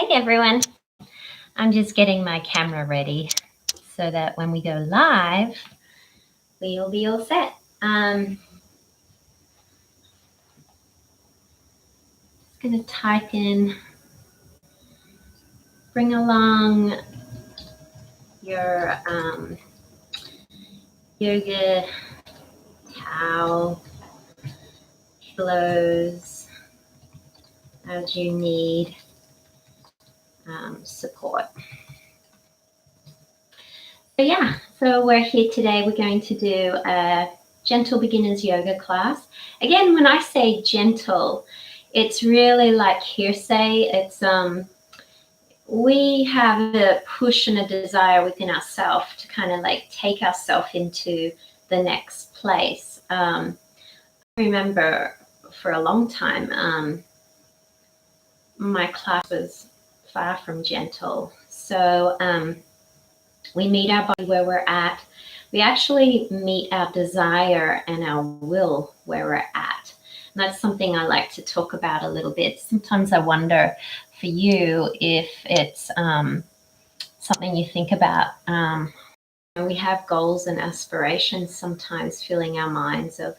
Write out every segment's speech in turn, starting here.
Hey everyone, I'm just getting my camera ready so that when we go live, we'll be all set. Just going to type in, bring along your yoga towel, pillows, as you need support. So we're here today. We're going to do a gentle beginners yoga class. Again, when I say gentle, it's really like hearsay. It's we have a push and a desire within ourselves to kind of like take ourselves into the next place. I remember for a long time, my class was far from gentle. So we meet our body where we're at. We actually meet our desire and our will where we're at. And that's something I like to talk about a little bit. Sometimes I wonder for you if it's something you think about. We have goals and aspirations sometimes filling our minds of,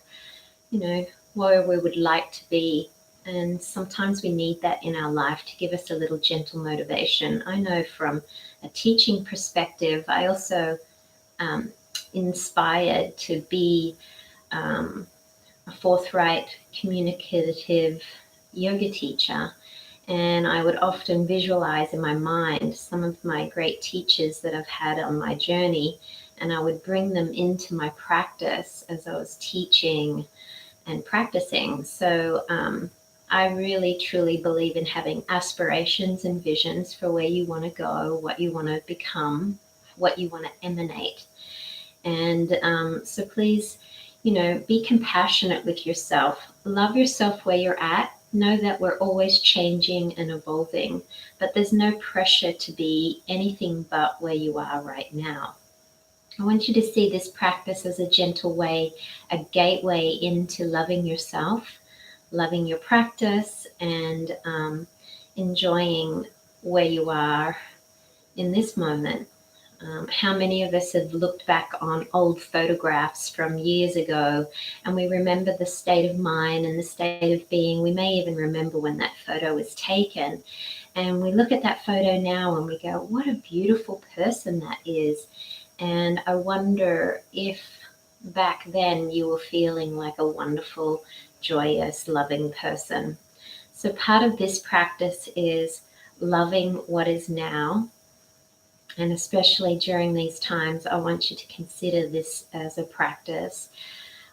where we would like to be. And sometimes we need that in our life to give us a little gentle motivation. I know from a teaching perspective, I also inspired to be a forthright, communicative yoga teacher. And I would often visualize in my mind some of my great teachers that I've had on my journey, and I would bring them into my practice as I was teaching and practicing. So I really, truly believe in having aspirations and visions for where you want to go, what you want to become, what you want to emanate. And so please, be compassionate with yourself. Love yourself where you're at. Know that we're always changing and evolving, but there's no pressure to be anything but where you are right now. I want you to see this practice as a gentle way, a gateway into loving yourself, loving your practice, and enjoying where you are in this moment. How many of us have looked back on old photographs from years ago and we remember the state of mind and the state of being? We may even remember when that photo was taken. And we look at that photo now and we go, what a beautiful person that is. And I wonder if back then you were feeling like a wonderful, joyous, loving person. So part of this practice is loving what is now. And especially during these times, I want you to consider this as a practice.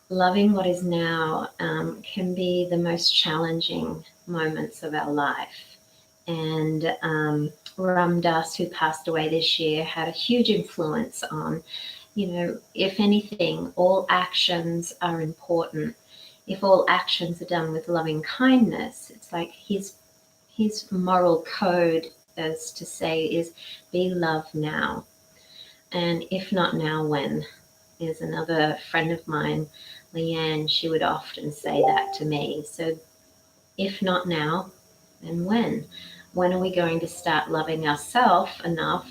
Loving what is now can be the most challenging moments of our life. And Ram Dass, who passed away this year, had a huge influence on, if anything, all actions are important. If all actions are done with loving kindness, it's like his moral code, as to say, is be love now. And if not now, when? Is another friend of mine, Leanne, she would often say that to me. So if not now, then when? When are we going to start loving ourselves enough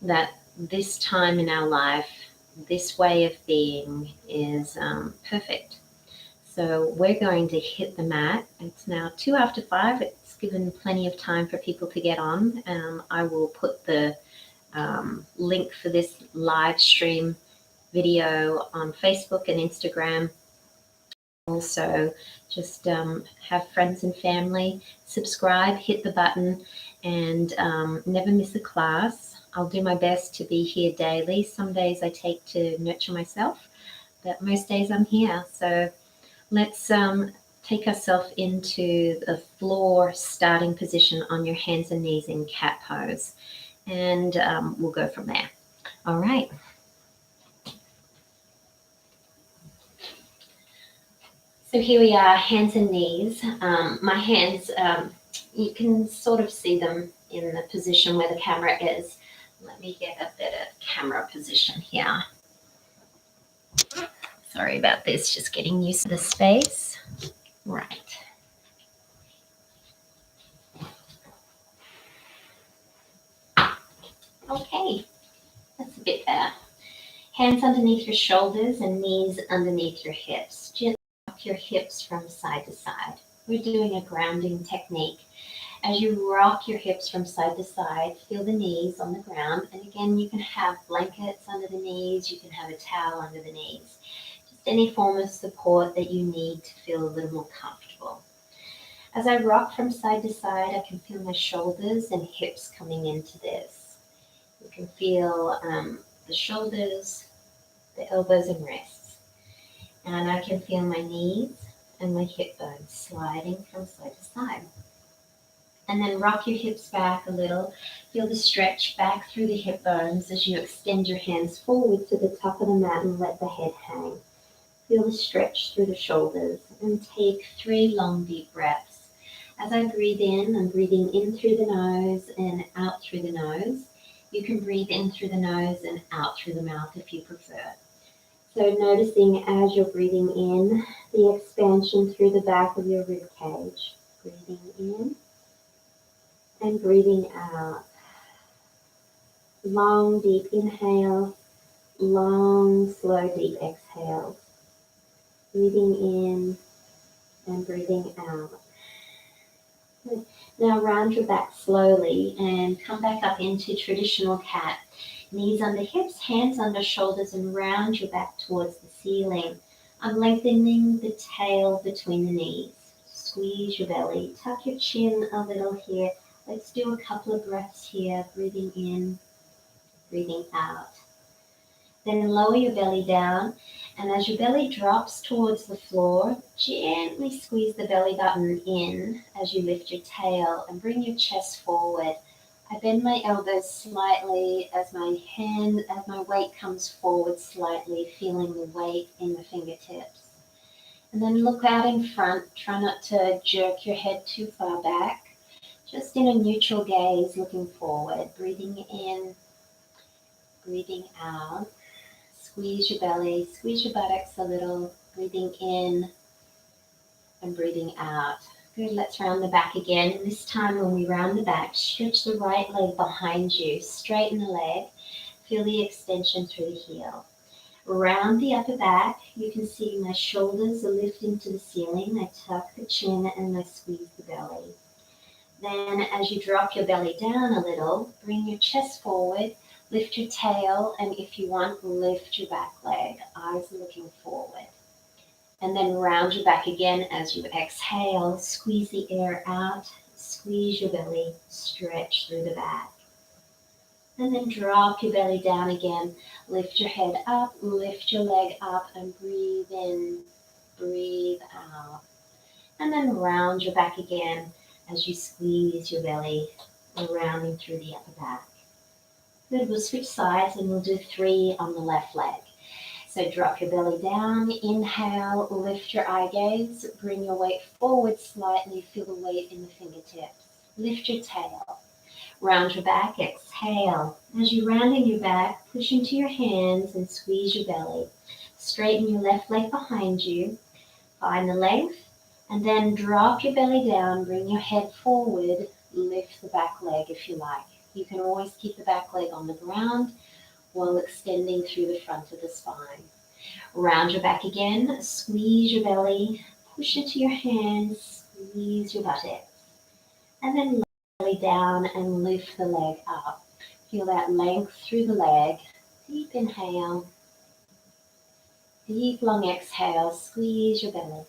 that this time in our life, this way of being is perfect? So we're going to hit the mat. It's now 2 after 5. It's given plenty of time for people to get on. I will put the link for this live stream video on Facebook and Instagram. Also, just have friends and family subscribe, hit the button, and never miss a class. I'll do my best to be here daily. Some days I take to nurture myself, but most days I'm here. So let's take ourselves into the floor starting position on your hands and knees in cat pose. And we'll go from there. All right. So here we are, hands and knees. My hands, you can sort of see them in the position where the camera is. Let me get a better camera position here. Sorry about this, just getting used to the space. Right. Okay, that's a bit better. Hands underneath your shoulders and knees underneath your hips. Gently rock your hips from side to side. We're doing a grounding technique. As you rock your hips from side to side, feel the knees on the ground. And again, you can have blankets under the knees. You can have a towel under the knees. Just any form of support that you need to feel a little more comfortable. As I rock from side to side, I can feel my shoulders and hips coming into this. You can feel the shoulders, the elbows and wrists. And I can feel my knees and my hip bones sliding from side to side. And then rock your hips back a little. Feel the stretch back through the hip bones as you extend your hands forward to the top of the mat and let the head hang. Feel the stretch through the shoulders and take 3 long deep breaths. As I breathe in, I'm breathing in through the nose and out through the nose. You can breathe in through the nose and out through the mouth if you prefer. So noticing as you're breathing in, the expansion through the back of your rib cage. Breathing in and breathing out. Long, deep inhale, long, slow, deep exhale. Breathing in and breathing out. Now round your back slowly and come back up into traditional cat. Knees under hips, hands under shoulders, and round your back towards the ceiling. I'm lengthening the tail between the knees. Squeeze your belly. Tuck your chin a little here. Let's do a couple of breaths here. Breathing in, breathing out. Then lower your belly down, and as your belly drops towards the floor, gently squeeze the belly button in as you lift your tail and bring your chest forward. I bend my elbows slightly as my weight comes forward slightly, feeling the weight in the fingertips. And then look out in front. Try not to jerk your head too far back. Just in a neutral gaze, looking forward. Breathing in, breathing out. Squeeze your belly, squeeze your buttocks a little, breathing in and breathing out. Good, let's round the back again. This time when we round the back, stretch the right leg behind you, straighten the leg, feel the extension through the heel. Round the upper back, you can see my shoulders are lifting to the ceiling. I tuck the chin and I squeeze the belly. Then as you drop your belly down a little, bring your chest forward, lift your tail, and if you want, lift your back leg, eyes looking forward. And then round your back again as you exhale, squeeze the air out, squeeze your belly, stretch through the back. And then drop your belly down again, lift your head up, lift your leg up, and breathe in, breathe out. And then round your back again as you squeeze your belly, rounding through the upper back. Good, we'll switch sides and we'll do 3 on the left leg. So drop your belly down, inhale, lift your eye gaze, bring your weight forward slightly, feel the weight in the fingertips. Lift your tail, round your back, exhale. As you round in your back, push into your hands and squeeze your belly. Straighten your left leg behind you, find the length, and then drop your belly down, bring your head forward, lift the back leg if you like. You can always keep the back leg on the ground while extending through the front of the spine. Round your back again, squeeze your belly, push into your hands, squeeze your buttocks. And then lower the belly down and lift the leg up. Feel that length through the leg. Deep inhale, deep long exhale, squeeze your belly.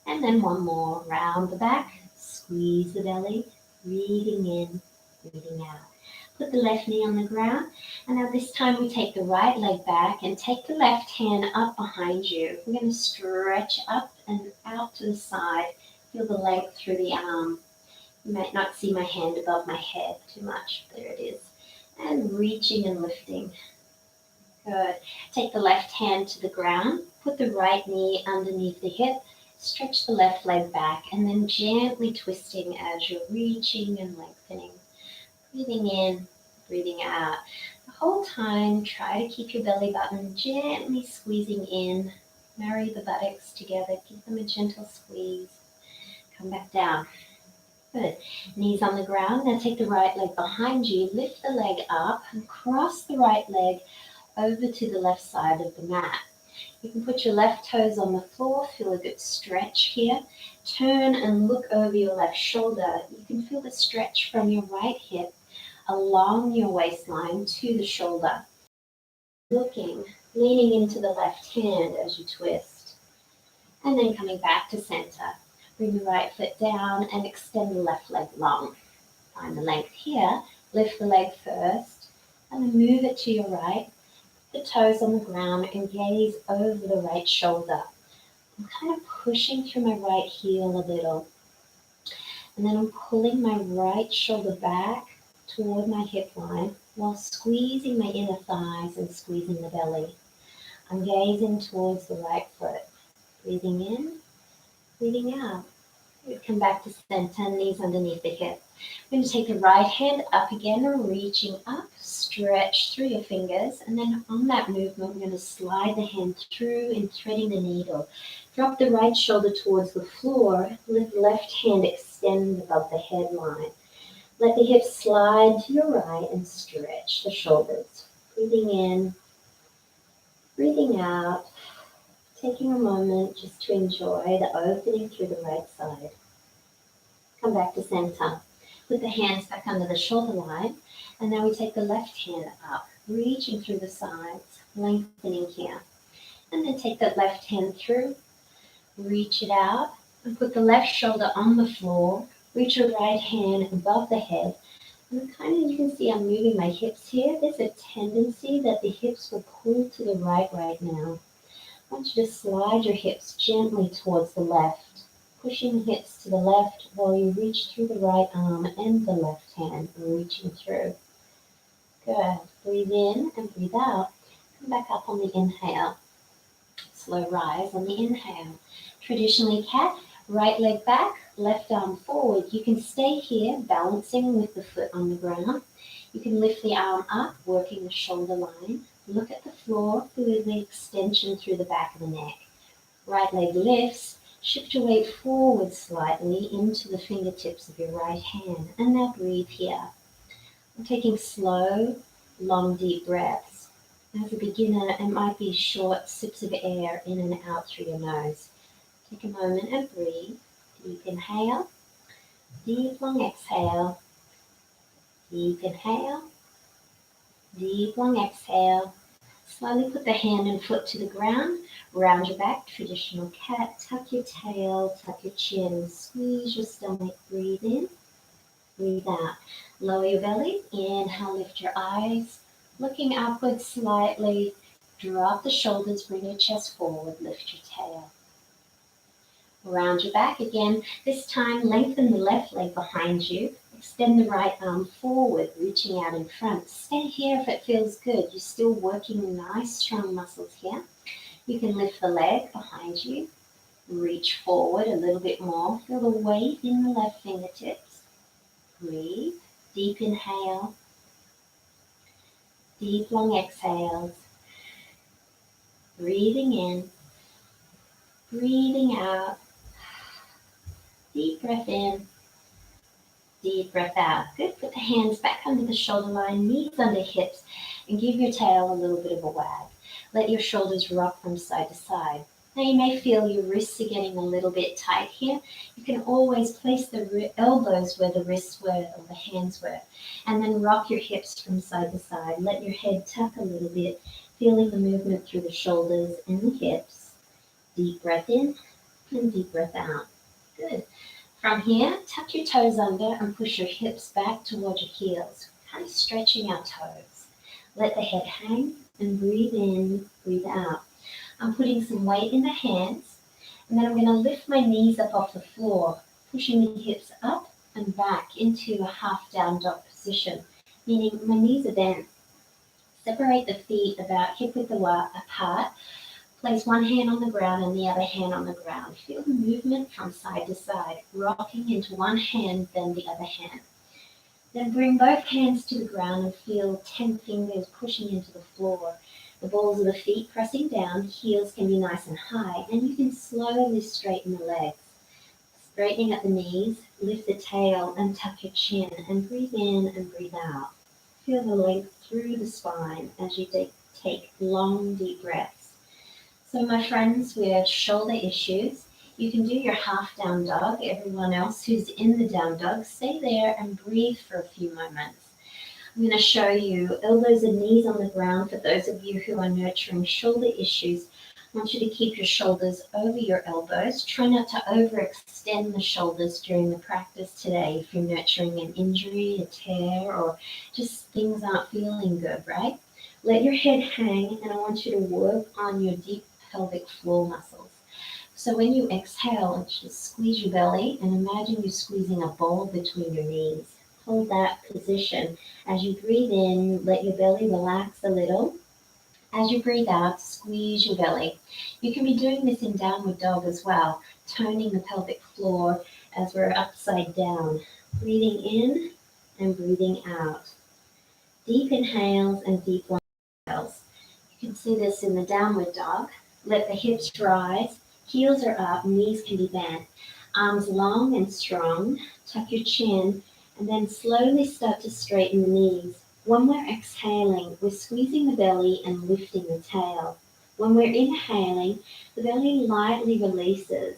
And then one more, round the back, squeeze the belly, breathing in, breathing out. Put the left knee on the ground, and now this time we take the right leg back and take the left hand up behind you. We're going to stretch up and out to the side. Feel the length through the arm. You might not see my hand above my head too much. There it is. And reaching and lifting. Good. Take the left hand to the ground. Put the right knee underneath the hip. Stretch the left leg back, and then gently twisting as you're reaching and lengthening. Breathing in, breathing out. The whole time, try to keep your belly button gently squeezing in. Marry the buttocks together. Give them a gentle squeeze. Come back down. Good. Knees on the ground. Now take the right leg behind you. Lift the leg up and cross the right leg over to the left side of the mat. You can put your left toes on the floor. Feel a good stretch here. Turn and look over your left shoulder. You can feel the stretch from your right hip along your waistline to the shoulder. Looking, leaning into the left hand as you twist. And then coming back to center. Bring the right foot down and extend the left leg long. Find the length here. Lift the leg first and then move it to your right. The toes on the ground and gaze over the right shoulder. I'm kind of pushing through my right heel a little. And then I'm pulling my right shoulder back toward my hip line while squeezing my inner thighs and squeezing the belly. I'm gazing towards the right foot. Breathing in, breathing out. Come back to center, knees underneath the hip. We're going to take the right hand up again, reaching up, stretch through your fingers, and then on that movement, we're going to slide the hand through and threading the needle. Drop the right shoulder towards the floor, let the left hand extend above the head line. Let the hips slide to your right and stretch the shoulders. Breathing in, breathing out. Taking a moment just to enjoy the opening through the right side. Come back to center. Put the hands back under the shoulder line. And now we take the left hand up, reaching through the sides, lengthening here. And then take that left hand through, reach it out, and put the left shoulder on the floor. Reach your right hand above the head. And kind of, you can see I'm moving my hips here. There's a tendency that the hips will pull to the right now. I want you to slide your hips gently towards the left, pushing the hips to the left while you reach through the right arm and the left hand, reaching through. Good. Breathe in and breathe out. Come back up on the inhale. Slow rise on the inhale. Traditionally cat, right leg back, left arm forward. You can stay here, balancing with the foot on the ground. You can lift the arm up, working the shoulder line. Look at the floor, feel the extension through the back of the neck. Right leg lifts, shift your weight forward slightly into the fingertips of your right hand. And now breathe here. I'm taking slow, long, deep breaths. As a beginner, it might be short sips of air in and out through your nose. Take a moment and breathe. Deep inhale, deep long exhale, deep inhale, deep long exhale. Slowly put the hand and foot to the ground. Round your back, traditional cat. Tuck your tail, tuck your chin. Squeeze your stomach. Breathe in, breathe out. Lower your belly. Inhale, lift your eyes. Looking upwards slightly. Drop the shoulders, bring your chest forward. Lift your tail. Round your back again. This time, lengthen the left leg behind you. Extend the right arm forward, reaching out in front. Stay here if it feels good. You're still working nice, strong muscles here. You can lift the leg behind you. Reach forward a little bit more. Feel the weight in the left fingertips. Breathe. Deep inhale. Deep, long exhales. Breathing in. Breathing out. Deep breath in. Deep breath out. Good. Put the hands back under the shoulder line, knees under hips, and give your tail a little bit of a wag. Let your shoulders rock from side to side. Now you may feel your wrists are getting a little bit tight here. You can always place the elbows where the wrists were or the hands were, and then rock your hips from side to side. Let your head tuck a little bit, feeling the movement through the shoulders and the hips. Deep breath in and deep breath out. Good. From here, tuck your toes under and push your hips back towards your heels, kind of stretching our toes. Let the head hang and breathe in, breathe out. I'm putting some weight in the hands, and then I'm going to lift my knees up off the floor, pushing the hips up and back into a half down dog position, meaning my knees are bent. Separate the feet about hip width apart. Place one hand on the ground and the other hand on the ground. Feel the movement from side to side, rocking into one hand, then the other hand. Then bring both hands to the ground and feel 10 fingers pushing into the floor. The balls of the feet pressing down, heels can be nice and high, and you can slowly straighten the legs. Straightening at the knees, lift the tail and tuck your chin and breathe in and breathe out. Feel the length through the spine as you take long, deep breaths. So my friends with shoulder issues, you can do your half down dog. Everyone else who's in the down dog, stay there and breathe for a few moments. I'm going to show you elbows and knees on the ground. For those of you who are nurturing shoulder issues, I want you to keep your shoulders over your elbows. Try not to overextend the shoulders during the practice today if you're nurturing an injury, a tear, or just things aren't feeling good, right? Let your head hang, and I want you to work on your deep pelvic floor muscles. So when you exhale, just squeeze your belly and imagine you're squeezing a bowl between your knees. Hold that position. As you breathe in, let your belly relax a little. As you breathe out, squeeze your belly. You can be doing this in downward dog as well, toning the pelvic floor as we're upside down. Breathing in and breathing out. Deep inhales and deep long exhales. You can see this in the downward dog. Let the hips rise, heels are up, knees can be bent. Arms long and strong. Tuck your chin and then slowly start to straighten the knees. When we're exhaling, we're squeezing the belly and lifting the tail. When we're inhaling, the belly lightly releases.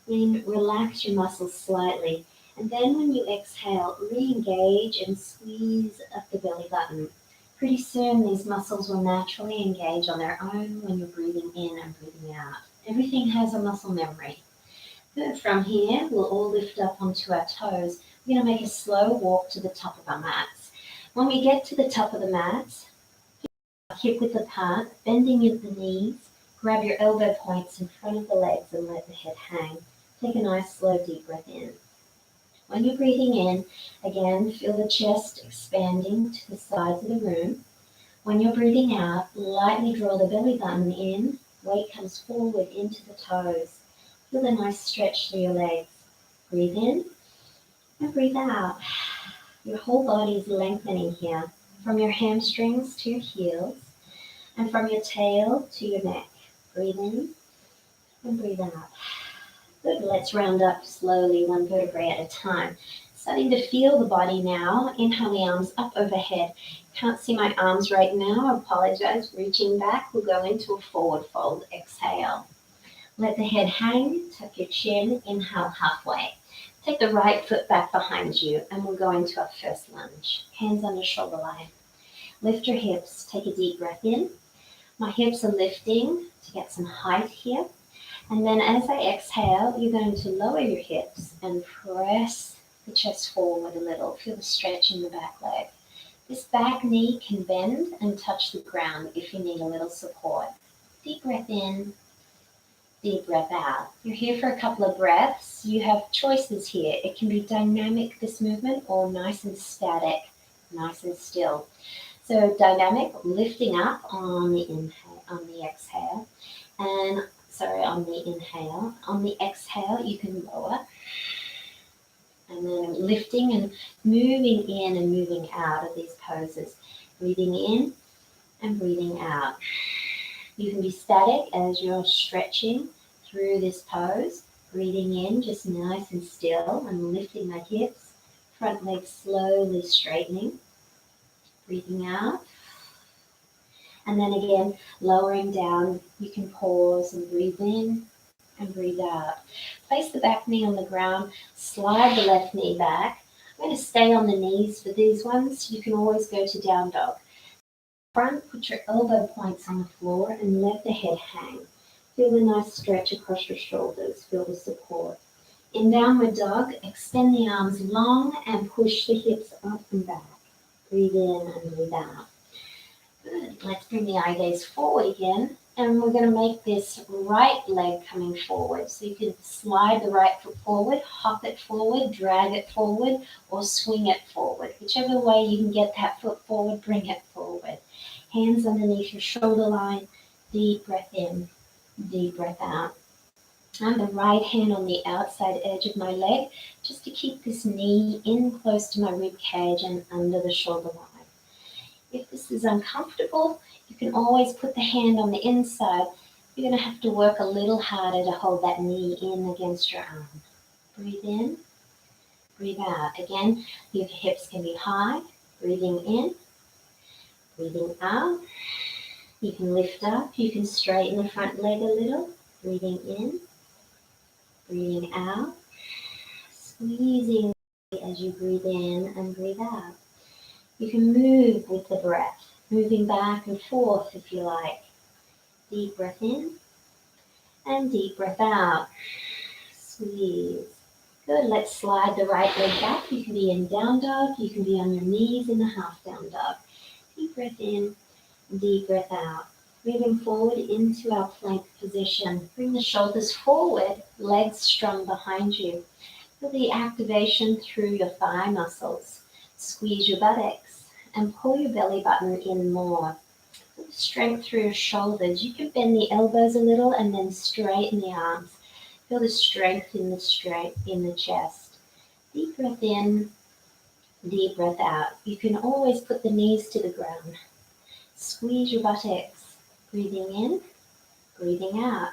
Then relax your muscles slightly. And then when you exhale, re-engage and squeeze up the belly button. Pretty soon, these muscles will naturally engage on their own when you're breathing in and breathing out. Everything has a muscle memory. Good. From here, we'll all lift up onto our toes. We're going to make a slow walk to the top of our mats. When we get to the top of the mats, hip width apart, bending at the knees, grab your elbow points in front of the legs and let the head hang. Take a nice slow deep breath in. When you're breathing in, again, feel the chest expanding to the sides of the room. When you're breathing out, lightly draw the belly button in, weight comes forward into the toes. Feel a nice stretch through your legs. Breathe in and breathe out. Your whole body is lengthening here, from your hamstrings to your heels, and from your tail to your neck. Breathe in and breathe out. Good. Let's round up slowly, one vertebrae at a time. Starting to feel the body now. Inhale the arms up overhead. Can't see my arms right now. I apologize. Reaching back, we'll go into a forward fold. Exhale. Let the head hang. Tuck your chin. Inhale halfway. Take the right foot back behind you, and we'll go into our first lunge. Hands on your shoulder line. Lift your hips. Take a deep breath in. My hips are lifting to get some height here. And then as I exhale, you're going to lower your hips and press the chest forward a little. Feel the stretch in the back leg. This back knee can bend and touch the ground if you need a little support. Deep breath in. Deep breath out. You're here for a couple of breaths. You have choices here. It can be dynamic, this movement, or nice and static, nice and still. So dynamic, lifting up on the inhale, on the exhale, and on the inhale. On the exhale, you can lower, and then lifting and moving in and moving out of these poses. Breathing in and breathing out. You can be static as you're stretching through this pose. Breathing in, just nice and still, and lifting my hips. Front leg slowly straightening. Breathing out. And then again, lowering down. You can pause and breathe in and breathe out. Place the back knee on the ground. Slide the left knee back. I'm going to stay on the knees for these ones. You can always go to down dog. Front, put your elbow points on the floor and let the head hang. Feel the nice stretch across your shoulders. Feel the support. In downward dog, extend the arms long and push the hips up and back. Breathe in and breathe out. Good. Let's bring the eye gaze forward again. And we're going to make this right leg coming forward. So you can slide the right foot forward, hop it forward, drag it forward, or swing it forward. Whichever way you can get that foot forward, bring it forward. Hands underneath your shoulder line. Deep breath in, deep breath out. And the right hand on the outside edge of my leg, just to keep this knee in close to my rib cage and under the shoulder line. If this is uncomfortable, you can always put the hand on the inside. You're going to have to work a little harder to hold that knee in against your arm. Breathe in, breathe out. Again, your hips can be high. Breathing in, breathing out. You can lift up. You can straighten the front leg a little. Breathing in, breathing out. Squeezing as you breathe in and breathe out. You can move with the breath, moving back and forth if you like. Deep breath in and deep breath out. Squeeze. Good. Let's slide the right leg back. You can be in down dog. You can be on your knees in the half down dog. Deep breath in, deep breath out. Moving forward into our plank position. Bring the shoulders forward, legs strong behind you. Feel the activation through your thigh muscles. Squeeze your buttocks and pull your belly button in more. Feel the strength through your shoulders. You can bend the elbows a little and then straighten the arms. Feel the strength in the chest. Deep breath in, deep breath out. You can always put the knees to the ground. Squeeze your buttocks. Breathing in, breathing out.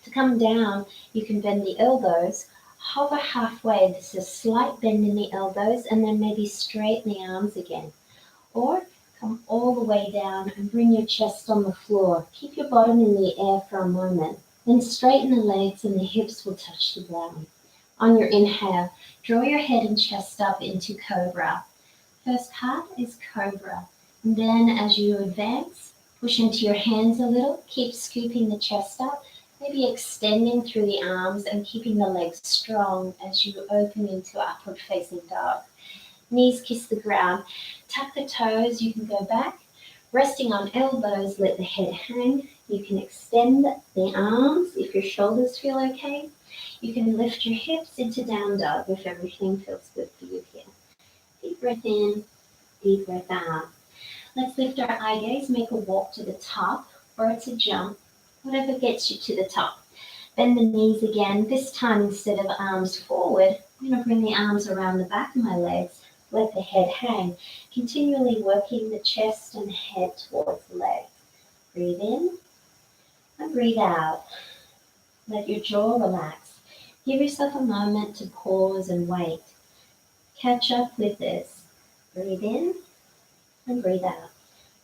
To come down, you can bend the elbows. Hover halfway. This is a slight bend in the elbows and then maybe straighten the arms again. Or come all the way down and bring your chest on the floor. Keep your bottom in the air for a moment. Then straighten the legs and the hips will touch the ground. On your inhale, draw your head and chest up into Cobra. First part is Cobra. And then as you advance, push into your hands a little. Keep scooping the chest up. Maybe extending through the arms and keeping the legs strong as you open into upward facing dog. Knees kiss the ground. Tuck the toes. You can go back. Resting on elbows, let the head hang. You can extend the arms if your shoulders feel okay. You can lift your hips into down dog if everything feels good for you here. Deep breath in, deep breath out. Let's lift our eye gaze, make a walk to the top, or it's a jump, whatever gets you to the top. Bend the knees again. This time, instead of arms forward, I'm going to bring the arms around the back of my legs. Let the head hang, continually working the chest and head towards the legs. Breathe in and breathe out. Let your jaw relax. Give yourself a moment to pause and wait. Catch up with this. Breathe in and breathe out.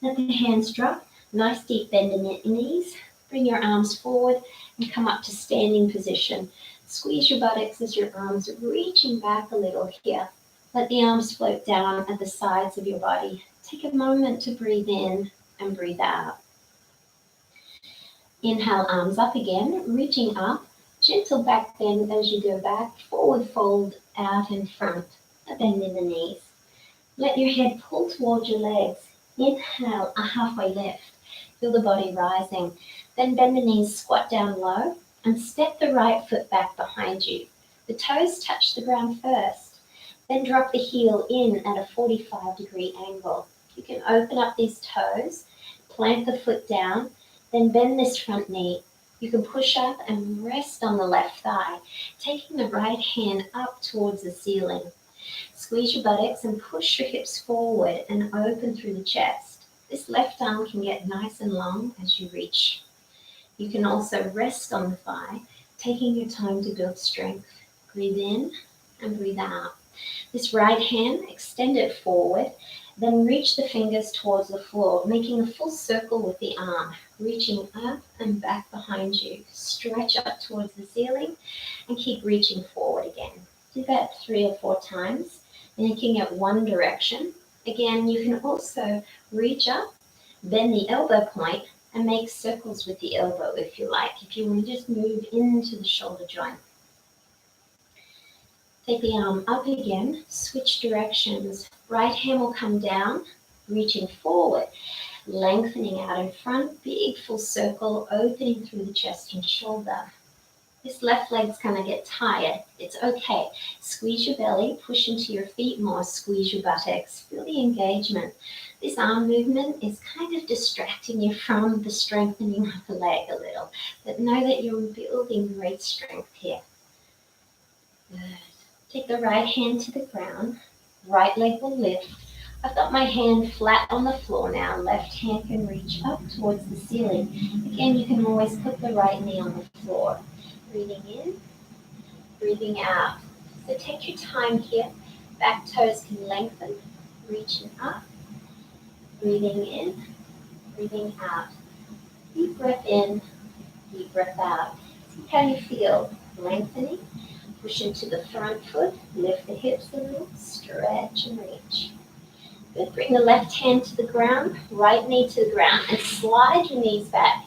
Let the hands drop. Nice deep bend in the knees. Bring your arms forward and come up to standing position. Squeeze your buttocks as your arms are reaching back a little here. Let the arms float down at the sides of your body. Take a moment to breathe in and breathe out. Inhale, arms up again, reaching up. Gentle back bend as you go back. Forward fold out in front. A bend in the knees. Let your head pull towards your legs. Inhale, a halfway lift. Feel the body rising. Then bend the knees, squat down low, and step the right foot back behind you. The toes touch the ground first. Then drop the heel in at a 45-degree angle. You can open up these toes, plant the foot down, then bend this front knee. You can push up and rest on the left thigh, taking the right hand up towards the ceiling. Squeeze your buttocks and push your hips forward and open through the chest. This left arm can get nice and long as you reach. You can also rest on the thigh, taking your time to build strength. Breathe in and breathe out. This right hand, extend it forward, then reach the fingers towards the floor, making a full circle with the arm, reaching up and back behind you. Stretch up towards the ceiling and keep reaching forward again. Do that 3 or 4 times, making it one direction. Again, you can also reach up, bend the elbow point, and make circles with the elbow if you like, if you want to just move into the shoulder joint. Take the arm up again, switch directions. Right hand will come down, reaching forward, lengthening out in front, big full circle, opening through the chest and shoulder. This left leg's gonna get tired. It's okay. Squeeze your belly, push into your feet more, squeeze your buttocks. Feel the engagement. This arm movement is kind of distracting you from the strengthening of the leg a little, but know that you're building great strength here. Good. Take the right hand to the ground. Right leg will lift. I've got my hand flat on the floor now. Left hand can reach up towards the ceiling. Again, you can always put the right knee on the floor. Breathing in, breathing out. So take your time here. Back toes can lengthen, reaching up, breathing in, breathing out. Deep breath in, deep breath out. See how you feel. Lengthening, push into the front foot, lift the hips a little, stretch and reach. Good. Bring the left hand to the ground, right knee to the ground, and slide your knees back.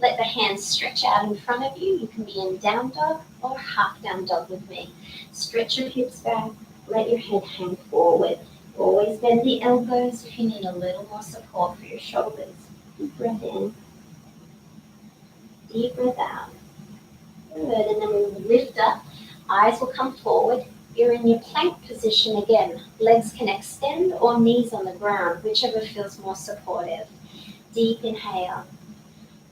Let the hands stretch out in front of you. You can be in down dog or half down dog with me. Stretch your hips back. Let your head hang forward. Always bend the elbows if you need a little more support for your shoulders. Deep breath in. Deep breath out. Good. And then we'll lift up. Eyes will come forward. You're in your plank position again. Legs can extend or knees on the ground, whichever feels more supportive. Deep inhale.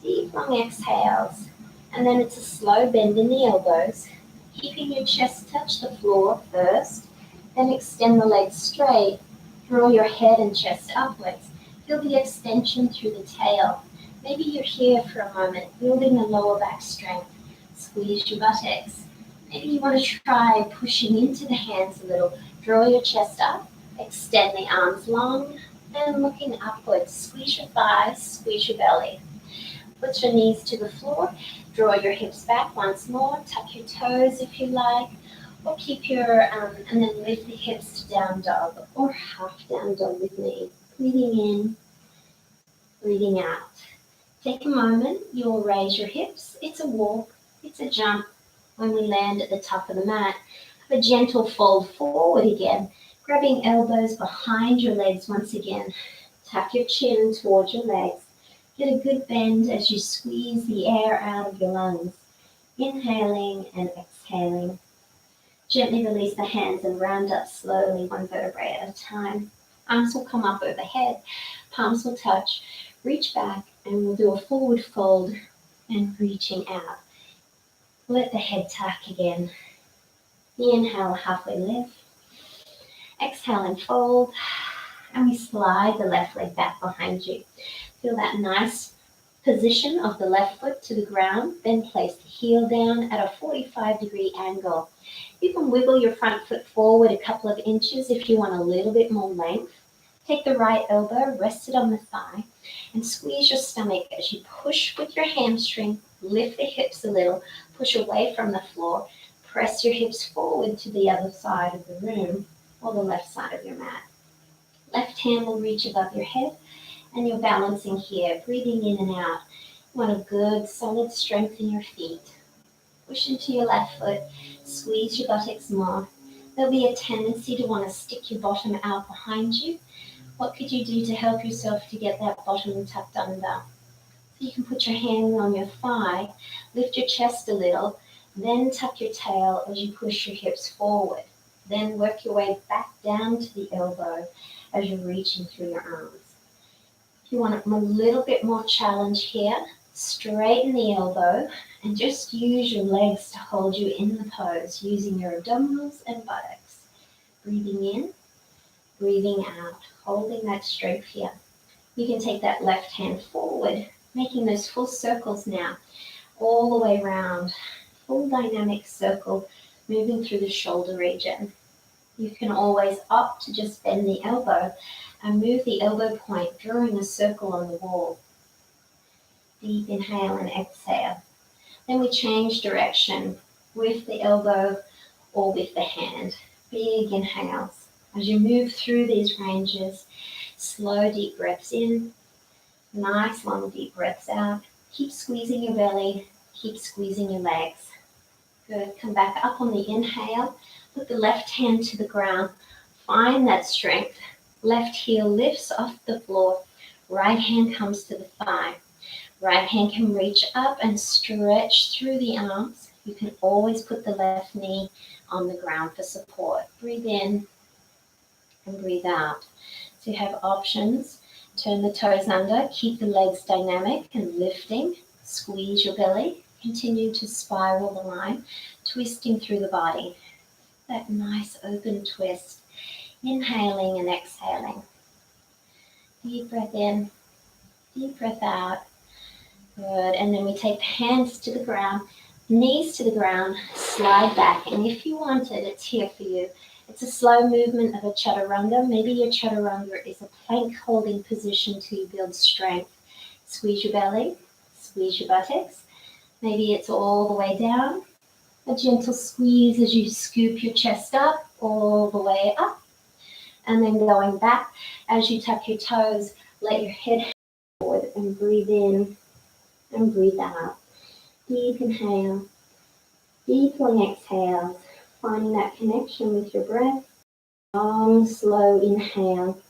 Deep long exhales. And then it's a slow bend in the elbows. Keeping your chest touch the floor first. Then extend the legs straight. Draw your head and chest upwards. Feel the extension through the tail. Maybe you're here for a moment, building the lower back strength. Squeeze your buttocks. Maybe you want to try pushing into the hands a little. Draw your chest up. Extend the arms long and looking upwards. Squeeze your thighs, squeeze your belly. Put your knees to the floor. Draw your hips back once more. Tuck your toes if you like. Or keep your, and then lift the hips to down dog or half down dog with me. Breathing in, breathing out. Take a moment. You'll raise your hips. It's a walk. It's a jump. When we land at the top of the mat, have a gentle fold forward again. Grabbing elbows behind your legs once again. Tuck your chin towards your legs. Get a good bend as you squeeze the air out of your lungs. Inhaling and exhaling. Gently release the hands and round up slowly, one vertebrae at a time. Arms will come up overhead. Palms will touch. Reach back and we'll do a forward fold and reaching out. Let the head tuck again. Inhale, halfway lift. Exhale and fold. And we slide the left leg back behind you. Feel that nice position of the left foot to the ground. Then place the heel down at a 45-degree angle. You can wiggle your front foot forward a couple of inches if you want a little bit more length. Take the right elbow, rest it on the thigh, and squeeze your stomach as you push with your hamstring. Lift the hips a little, push away from the floor. Press your hips forward to the other side of the room or the left side of your mat. Left hand will reach above your head and you're balancing here, breathing in and out. You want a good, solid strength in your feet. Push into your left foot, squeeze your buttocks more. There'll be a tendency to want to stick your bottom out behind you. What could you do to help yourself to get that bottom tucked under? So you can put your hand on your thigh, lift your chest a little, then tuck your tail as you push your hips forward. Then work your way back down to the elbow as you're reaching through your arms. If you want a little bit more challenge here, straighten the elbow and just use your legs to hold you in the pose, using your abdominals and buttocks. Breathing in, breathing out, holding that strength here. You can take that left hand forward, making those full circles now, all the way around. Full dynamic circle, moving through the shoulder region. You can always opt to just bend the elbow and move the elbow point, drawing a circle on the wall. Deep inhale and exhale. Then we change direction with the elbow or with the hand. Big inhales. As you move through these ranges, slow deep breaths in, nice long deep breaths out. Keep squeezing your belly, keep squeezing your legs. Good. Come back up on the inhale. Put the left hand to the ground. Find that strength. Left heel lifts off the floor. Right hand comes to the thigh. Right hand can reach up and stretch through the arms. You can always put the left knee on the ground for support. Breathe in and breathe out. So you have options. Turn the toes under. Keep the legs dynamic and lifting. Squeeze your belly. Continue to spiral the line, twisting through the body. That nice open twist. Inhaling and exhaling. Deep breath in, deep breath out. Good. And then we take the hands to the ground, Knees to the ground, slide back, and if you want it, it's here for you. It's a slow movement of a chaturanga. Maybe your chaturanga is a plank holding position to build strength. Squeeze your belly, squeeze your buttocks. Maybe it's all the way down. A gentle squeeze as you scoop your chest up, all the way up. And then going back, as you tuck your toes, let your head forward and breathe in and breathe out. Deep inhale, deeply exhale, finding that connection with your breath. Long, slow inhale,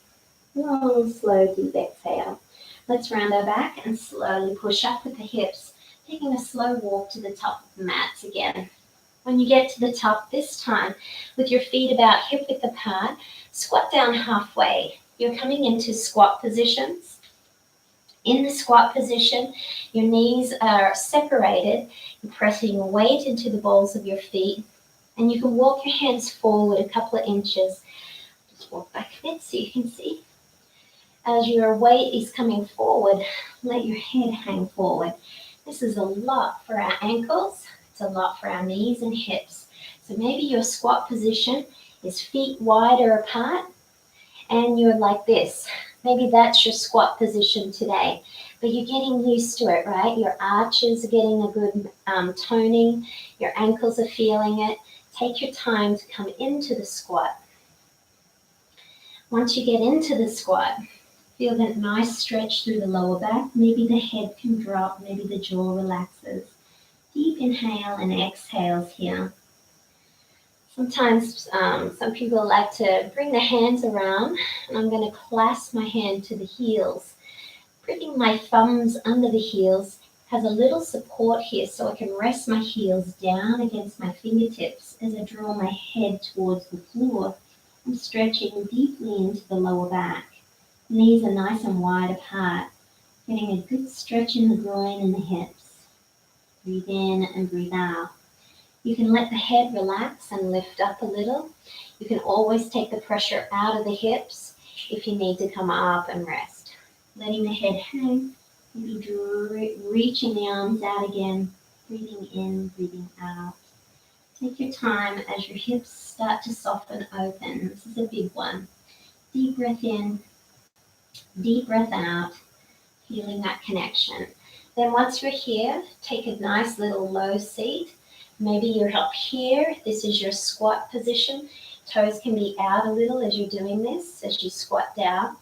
long, slow, deep exhale. Let's round our back and slowly push up with the hips, taking a slow walk to the top of the mats again. When you get to the top this time, with your feet about hip width apart, squat down halfway. You're coming into squat positions. In the squat position, your knees are separated. You're pressing weight into the balls of your feet, and you can walk your hands forward a couple of inches. Just walk back a bit so you can see. As your weight is coming forward, let your head hang forward. This is a lot for our ankles. It's a lot for our knees and hips. So maybe your squat position is feet wider apart and you're like this. Maybe that's your squat position today, but you're getting used to it, right? Your arches are getting a good toning. Your ankles are feeling it. Take your time to come into the squat. Once you get into the squat, feel that nice stretch through the lower back. Maybe the head can drop, maybe the jaw relaxes. Deep inhale and exhales here. Sometimes some people like to bring the hands around, and I'm going to clasp my hand to the heels. Bringing my thumbs under the heels has a little support here so I can rest my heels down against my fingertips as I draw my head towards the floor. I'm stretching deeply into the lower back. Knees are nice and wide apart, getting a good stretch in the groin and the hips. Breathe in and breathe out. You can let the head relax and lift up a little. You can always take the pressure out of the hips if you need to come up and rest. Letting the head hang, maybe reaching the arms out again, breathing in, breathing out. Take your time as your hips start to soften open. This is a big one. Deep breath in, deep breath out, feeling that connection. Then once you're here, take a nice little low seat. Maybe you're up here. This is your squat position. Toes can be out a little as you're doing this, as you squat down.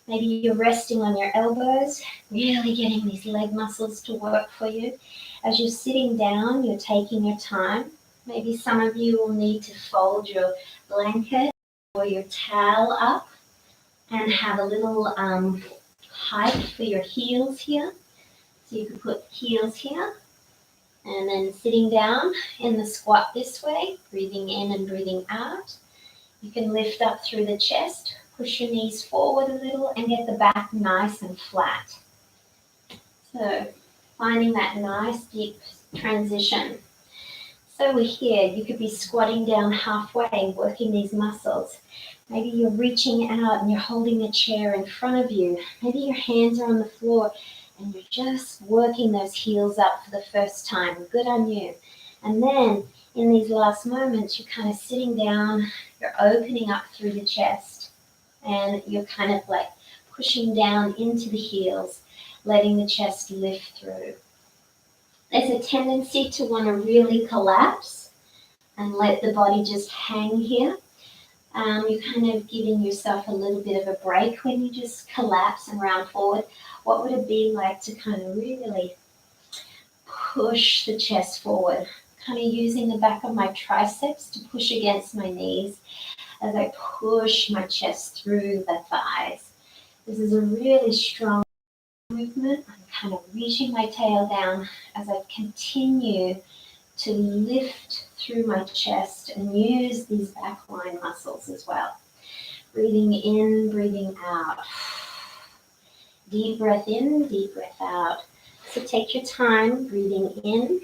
Maybe you're resting on your elbows, really getting these leg muscles to work for you. As you're sitting down, you're taking your time. Maybe some of you will need to fold your blanket or your towel up and have a little height for your heels here. So you can put heels here, and then sitting down in the squat this way, breathing in and breathing out. You can lift up through the chest, push your knees forward a little, and get the back nice and flat. So finding that nice deep transition. So we're here. You could be squatting down halfway, working these muscles. Maybe you're reaching out and you're holding a chair in front of you. Maybe your hands are on the floor and you're just working those heels up for the first time. Good on you. And then in these last moments, you're kind of sitting down, you're opening up through the chest, and you're kind of like pushing down into the heels, letting the chest lift through. There's a tendency to want to really collapse and let the body just hang here. You're kind of giving yourself a little bit of a break when you just collapse and round forward. What would it be like to kind of really push the chest forward? Kind of using the back of my triceps to push against my knees as I push my chest through the thighs. This is a really strong movement. I'm kind of reaching my tail down as I continue to lift through my chest and use these back line muscles as well. Breathing in, breathing out. Deep breath in, deep breath out. So take your time, breathing in,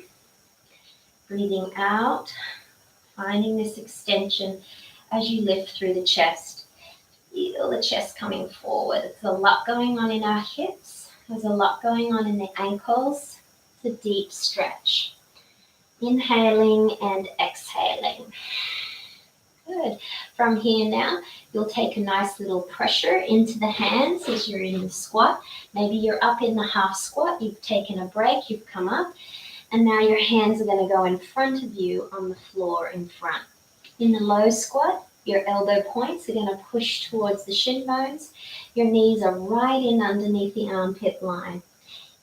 breathing out, finding this extension as you lift through the chest. Feel the chest coming forward. There's a lot going on in our hips. There's a lot going on in the ankles. It's a deep stretch. Inhaling and exhaling. Good. From here now, you'll take a nice little pressure into the hands as you're in the squat. Maybe you're up in the half squat, you've taken a break, you've come up, and now your hands are going to go in front of you on the floor in front. In the low squat, your elbow points are going to push towards the shin bones. Your knees are right in underneath the armpit line.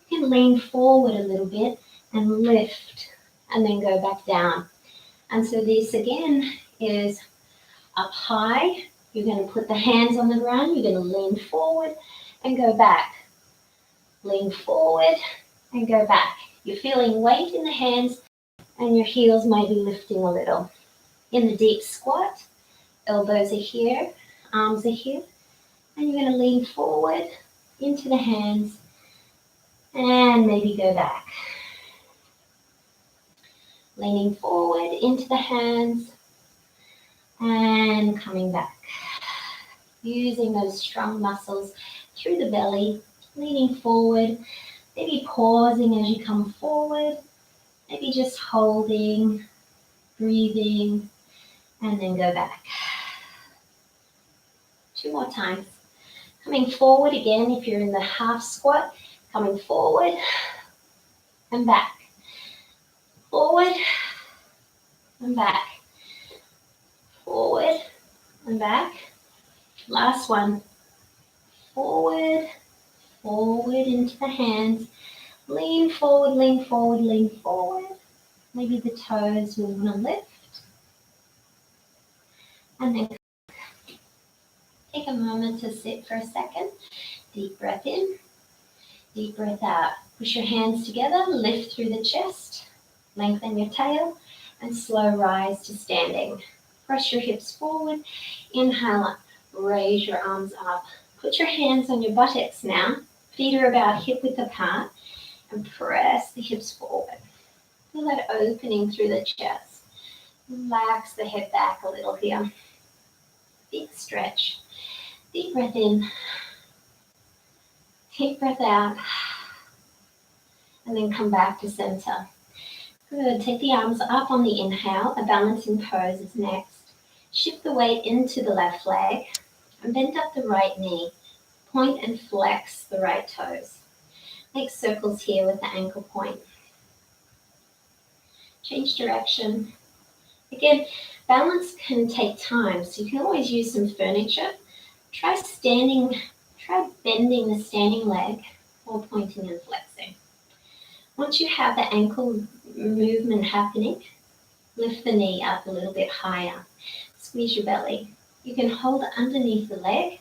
You can lean forward a little bit and lift and then go back down. And so this again is up high. You're going to put the hands on the ground. You're going to lean forward and go back. Lean forward and go back. You're feeling weight in the hands and your heels may be lifting a little. In the deep squat, elbows are here, arms are here, and you're going to lean forward into the hands and maybe go back. Leaning forward into the hands and coming back. Using those strong muscles through the belly, leaning forward, maybe pausing as you come forward, maybe just holding, breathing, and then go back. 2 more times. Coming forward again if you're in the half squat, coming forward and back. Forward and back. Forward and back. Last one. Forward, forward into the hands. Lean forward, lean forward, lean forward. Maybe the toes will want to lift. And then take a moment to sit for a second. Deep breath in, deep breath out. Push your hands together, lift through the chest, lengthen your tail, and slow rise to standing. Press your hips forward, inhale up, raise your arms up. Put your hands on your buttocks now. Feet are about hip width apart, and press the hips forward. Feel that opening through the chest. Relax the head back a little here. Big stretch. Deep breath in. Deep breath out. And then come back to center. Good. Take the arms up on the inhale. A balancing pose is next. Shift the weight into the left leg and bend up the right knee. Point and flex the right toes. Make circles here with the ankle point. Change direction. Again, balance can take time, so you can always use some furniture. Try bending the standing leg or pointing and flexing. Once you have the ankle movement happening, lift the knee up a little bit higher. Squeeze your belly. You can hold underneath the leg,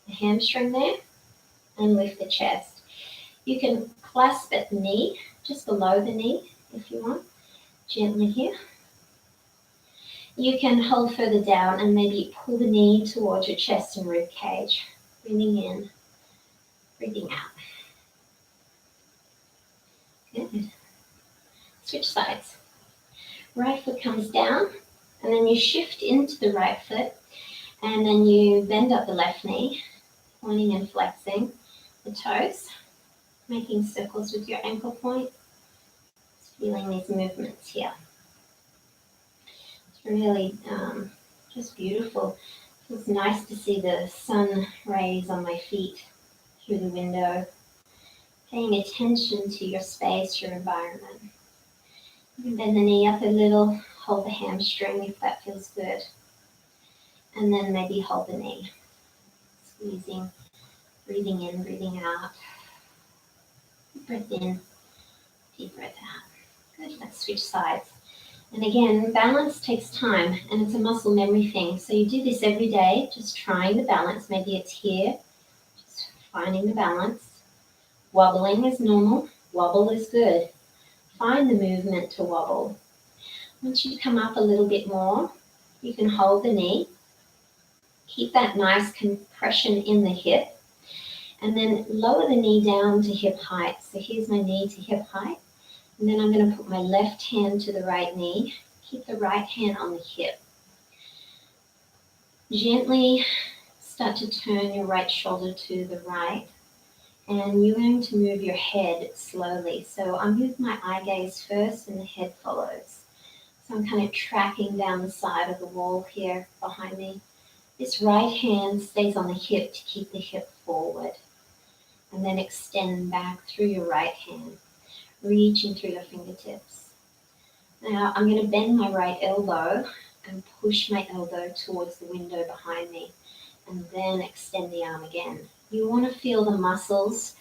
the hamstring there, and lift the chest. You can clasp at the knee, just below the knee if you want, gently here. You can hold further down and maybe pull the knee towards your chest and rib cage. Breathing in, breathing out. Good. Switch sides. Right foot comes down, and then you shift into the right foot, and then you bend up the left knee, pointing and flexing the toes, making circles with your ankle point. Feeling these movements here. It's really just beautiful. It's nice to see the sun rays on my feet through the window. Paying attention to your space, your environment. You can bend the knee up a little, hold the hamstring if that feels good. And then maybe hold the knee. Squeezing, breathing in, breathing out. Deep breath in, deep breath out. Good, let's switch sides. And again, balance takes time and it's a muscle memory thing. So you do this every day, just trying the balance. Maybe it's here, just finding the balance. Wobbling is normal, wobble is good. Find the movement to wobble. Once you come up a little bit more, you can hold the knee. Keep that nice compression in the hip. And then lower the knee down to hip height. So here's my knee to hip height. And then I'm going to put my left hand to the right knee. Keep the right hand on the hip. Gently start to turn your right shoulder to the right. And you're going to move your head slowly. So I move my eye gaze first and the head follows. So I'm kind of tracking down the side of the wall here behind me. This right hand stays on the hip to keep the hip forward. And then extend back through your right hand, reaching through your fingertips. Now I'm going to bend my right elbow and push my elbow towards the window behind me, and then extend the arm again. You want to feel the muscles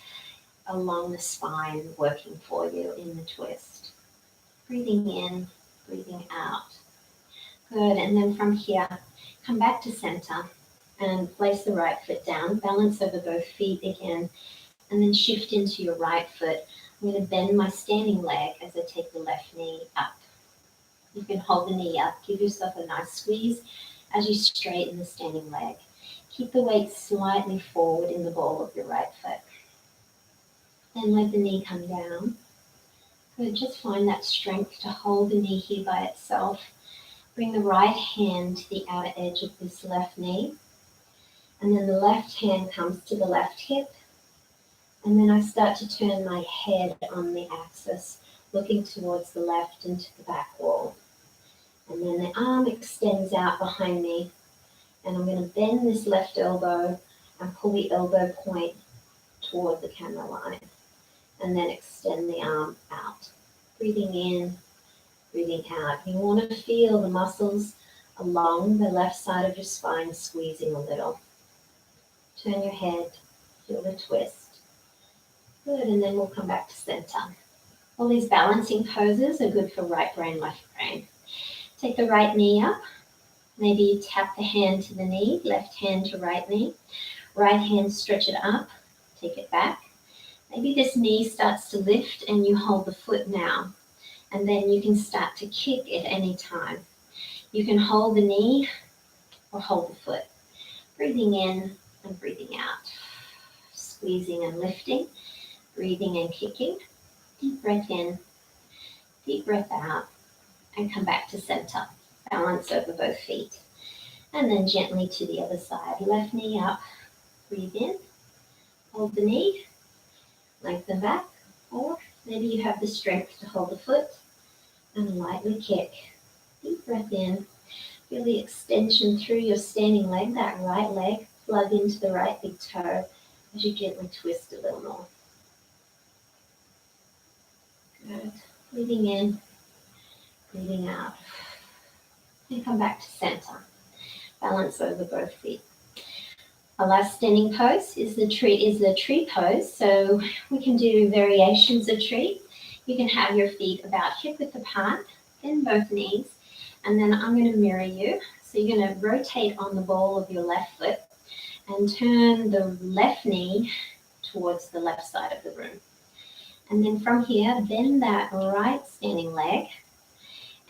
along the spine working for you in the twist. Breathing in, breathing out. Good, and then from here, come back to center and place the right foot down, balance over both feet again, and then shift into your right foot. I'm going to bend my standing leg as I take the left knee up. You can hold the knee up, give yourself a nice squeeze as you straighten the standing leg. Keep the weight slightly forward in the ball of your right foot. Then let the knee come down. Good, just find that strength to hold the knee here by itself. Bring the right hand to the outer edge of this left knee. And then the left hand comes to the left hip. And then I start to turn my head on the axis, looking towards the left and to the back wall. And then the arm extends out behind me. And I'm going to bend this left elbow and pull the elbow point toward the camera line. And then extend the arm out. Breathing in, breathing out. You want to feel the muscles along the left side of your spine squeezing a little. Turn your head, feel the twist. Good, and then we'll come back to center. All these balancing poses are good for right brain, left brain. Take the right knee up. Maybe you tap the hand to the knee, left hand to right knee. Right hand, stretch it up, take it back. Maybe this knee starts to lift and you hold the foot now. And then you can start to kick at any time. You can hold the knee or hold the foot. Breathing in and breathing out. Squeezing and lifting. Breathing and kicking. Deep breath in, deep breath out, and come back to center. Balance over both feet. And then gently to the other side. Left knee up, breathe in, hold the knee, lengthen back, or maybe you have the strength to hold the foot and lightly kick. Deep breath in, feel the extension through your standing leg, that right leg, plug into the right big toe as you gently twist a little more. Good. Breathing in, breathing out. And come back to center. Balance over both feet. Our last standing pose is the tree pose. So we can do variations of tree. You can have your feet about hip width apart, bend both knees, and then I'm going to mirror you. So you're going to rotate on the ball of your left foot and turn the left knee towards the left side of the room. And then from here, bend that right standing leg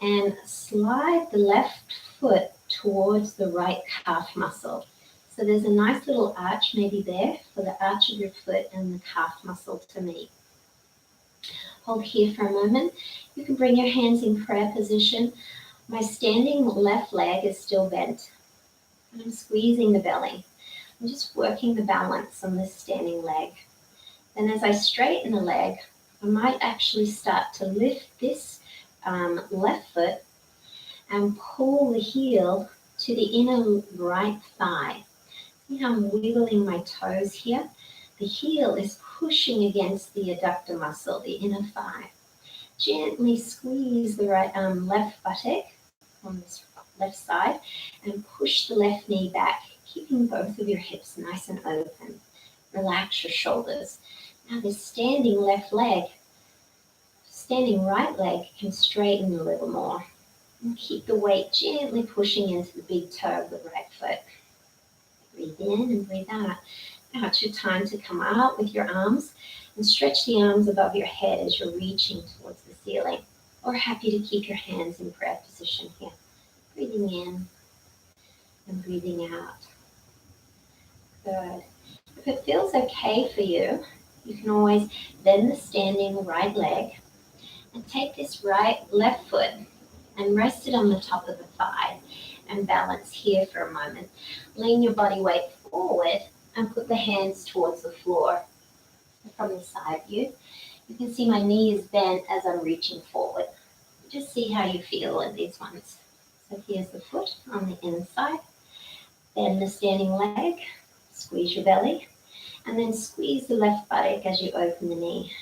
and slide the left foot towards the right calf muscle. So there's a nice little arch maybe there for the arch of your foot and the calf muscle to meet. Hold here for a moment. You can bring your hands in prayer position. My standing left leg is still bent. And I'm squeezing the belly. I'm just working the balance on this standing leg. And as I straighten the leg, I might actually start to lift this left foot and pull the heel to the inner right thigh. See how I'm wiggling my toes here? The heel is pushing against the adductor muscle, the inner thigh. Gently squeeze the left buttock on this left side and push the left knee back, keeping both of your hips nice and open. Relax your shoulders. Now this standing right leg can straighten a little more. And keep the weight gently pushing into the big toe of the right foot. Breathe in and breathe out. Now it's your time to come out with your arms and stretch the arms above your head as you're reaching towards the ceiling. Or happy to keep your hands in prayer position here. Breathing in and breathing out. Good. If it feels okay for you, you can always bend the standing right leg and take this left foot and rest it on the top of the thigh and balance here for a moment. Lean your body weight forward and put the hands towards the floor. from the side view. You can see my knee is bent as I'm reaching forward. Just see how you feel in these ones. So here's the foot on the inside. Bend the standing leg, squeeze your belly, and then squeeze the left buttock as you open the knee.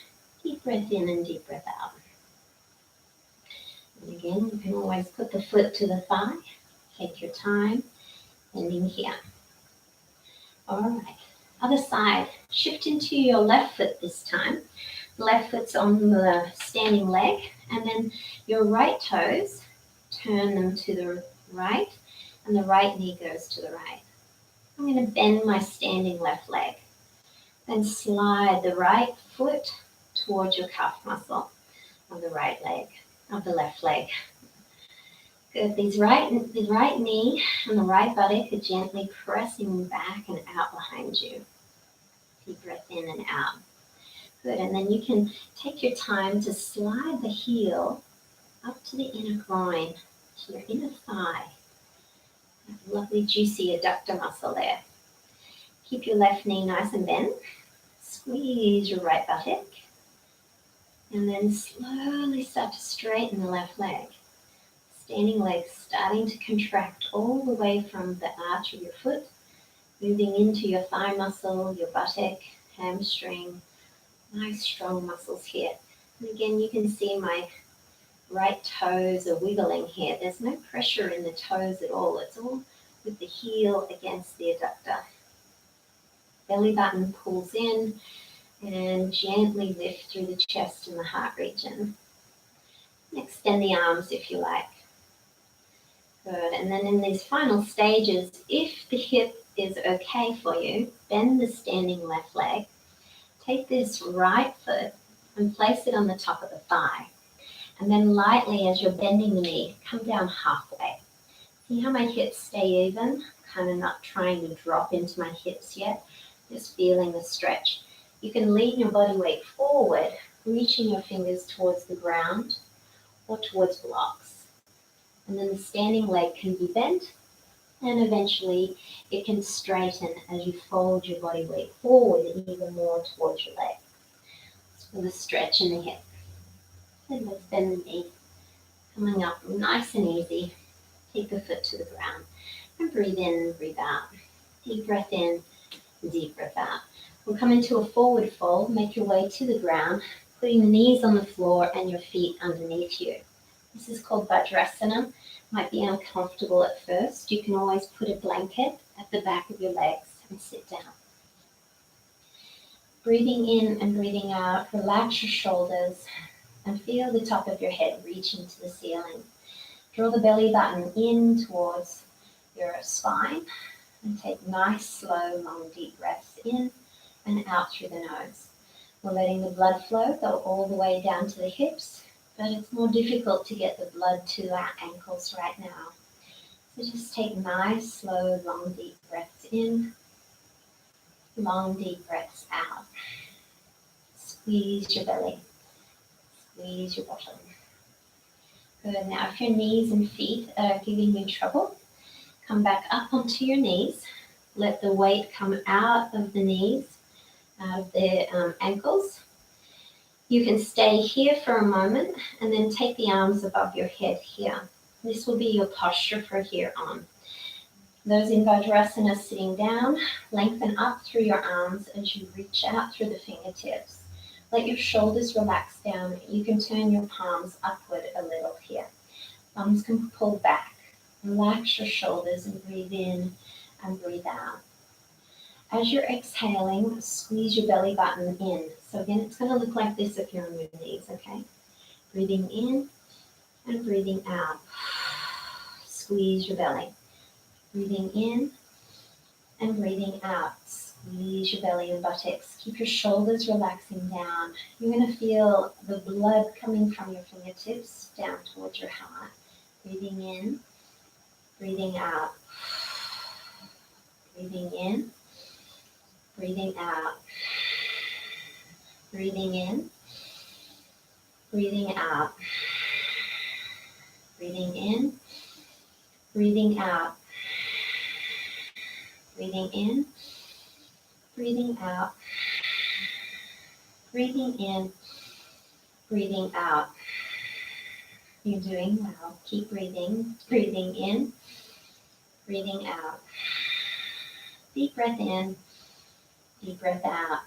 Deep breath in and deep breath out. And again, you can always put the foot to the thigh. Take your time, bending here. All right, other side. Shift into your left foot this time. The left foot's on the standing leg, and then your right toes, turn them to the right, and the right knee goes to the right. I'm going to bend my standing left leg. Then slide the right foot towards your calf muscle of the right leg, of the left leg. Good. The right knee and the right buttock are gently pressing back and out behind you. Deep breath in and out. Good. And then you can take your time to slide the heel up to the inner groin, to your inner thigh. That lovely juicy adductor muscle there. Keep your left knee nice and bent. Squeeze your right buttock. And then slowly start to straighten the left leg. Standing leg starting to contract all the way from the arch of your foot, moving into your thigh muscle, your buttock, hamstring. Nice strong muscles here. And again, you can see my right toes are wiggling here. There's no pressure in the toes at all. It's all with the heel against the adductor. Belly button pulls in and gently lift through the chest and the heart region. And extend the arms if you like. Good. And then in these final stages, if the hip is okay for you, bend the standing left leg. Take this right foot and place it on the top of the thigh. And then lightly, as you're bending the knee, come down halfway. See how my hips stay even? Kind of not trying to drop into my hips yet, just feeling the stretch. You can lean your body weight forward, reaching your fingers towards the ground or towards blocks. And then the standing leg can be bent, and eventually it can straighten as you fold your body weight forward even more towards your leg. So the stretch in the hip. And let's bend the knee. Coming up nice and easy. Take the foot to the ground. And breathe in and breathe out. Deep breath in, deep breath out. We'll come into a forward fold. Make your way to the ground, putting the knees on the floor and your feet underneath you. This is called Vajrasana. Might be uncomfortable at first. You can always put a blanket at the back of your legs and sit down. Breathing in and breathing out, relax your shoulders and feel the top of your head reaching to the ceiling. Draw the belly button in towards your spine and take nice, slow, long, deep breaths in and out through the nose. We're letting the blood flow go all the way down to the hips, but it's more difficult to get the blood to our ankles right now. So just take nice, slow, long, deep breaths in, long, deep breaths out. Squeeze your belly, squeeze your bottom. Good. Now, if your knees and feet are giving you trouble, come back up onto your knees. Let the weight come out of the knees, out of the ankles. You can stay here for a moment and then take the arms above your head here. This will be your posture for here on. Those in Vajrasana sitting down, lengthen up through your arms as you reach out through the fingertips. Let your shoulders relax down. You can turn your palms upward a little here. Thumbs can pull back. Relax your shoulders and breathe in and breathe out. As you're exhaling, squeeze your belly button in. So again, it's going to look like this if you're on your knees, okay? Breathing in and breathing out. Squeeze your belly. Breathing in and breathing out. Squeeze your belly and buttocks. Keep your shoulders relaxing down. You're going to feel the blood coming from your fingertips down towards your heart. Breathing in, breathing out. Breathing in, breathing out. Breathing in, breathing out. Breathing in, breathing out. Breathing in, breathing out. Breathing in, breathing out. You're doing well. Keep breathing. Breathing in, breathing out. Deep breath in, deep breath out.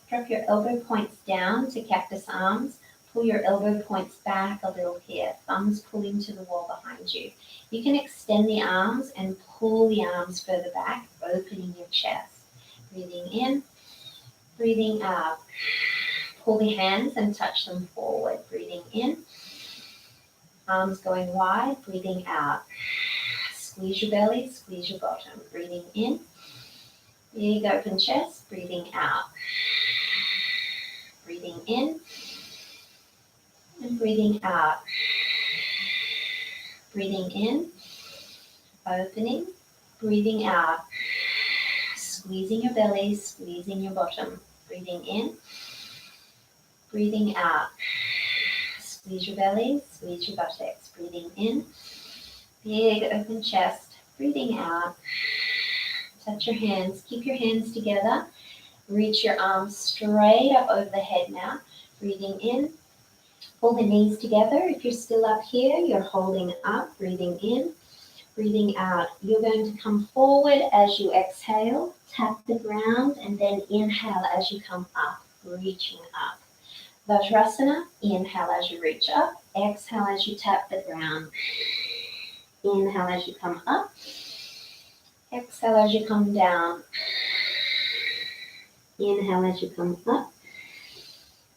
Drop your elbow points down to cactus arms. Pull your elbow points back a little here. Thumbs pulling to the wall behind you. You can extend the arms and pull the arms further back, opening your chest. Breathing in, breathing out. Pull the hands and touch them forward. Breathing in, arms going wide. Breathing out. Squeeze your belly, squeeze your bottom. Breathing in, big open chest. Breathing out. Breathing in and breathing out. Breathing in, opening, breathing out. Squeezing your belly, squeezing your bottom. Breathing in, breathing out. Squeeze your belly, squeeze your buttocks. Breathing in, big open chest. Breathing out. Touch your hands. Keep your hands together. Reach your arms straight up over the head now. Breathing in. Pull the knees together. If you're still up here, you're holding up. Breathing in, breathing out. You're going to come forward as you exhale. Tap the ground and then inhale as you come up, reaching up. Vajrasana, inhale as you reach up. Exhale as you tap the ground. Inhale as you come up. Exhale as you come down. Inhale as you come up.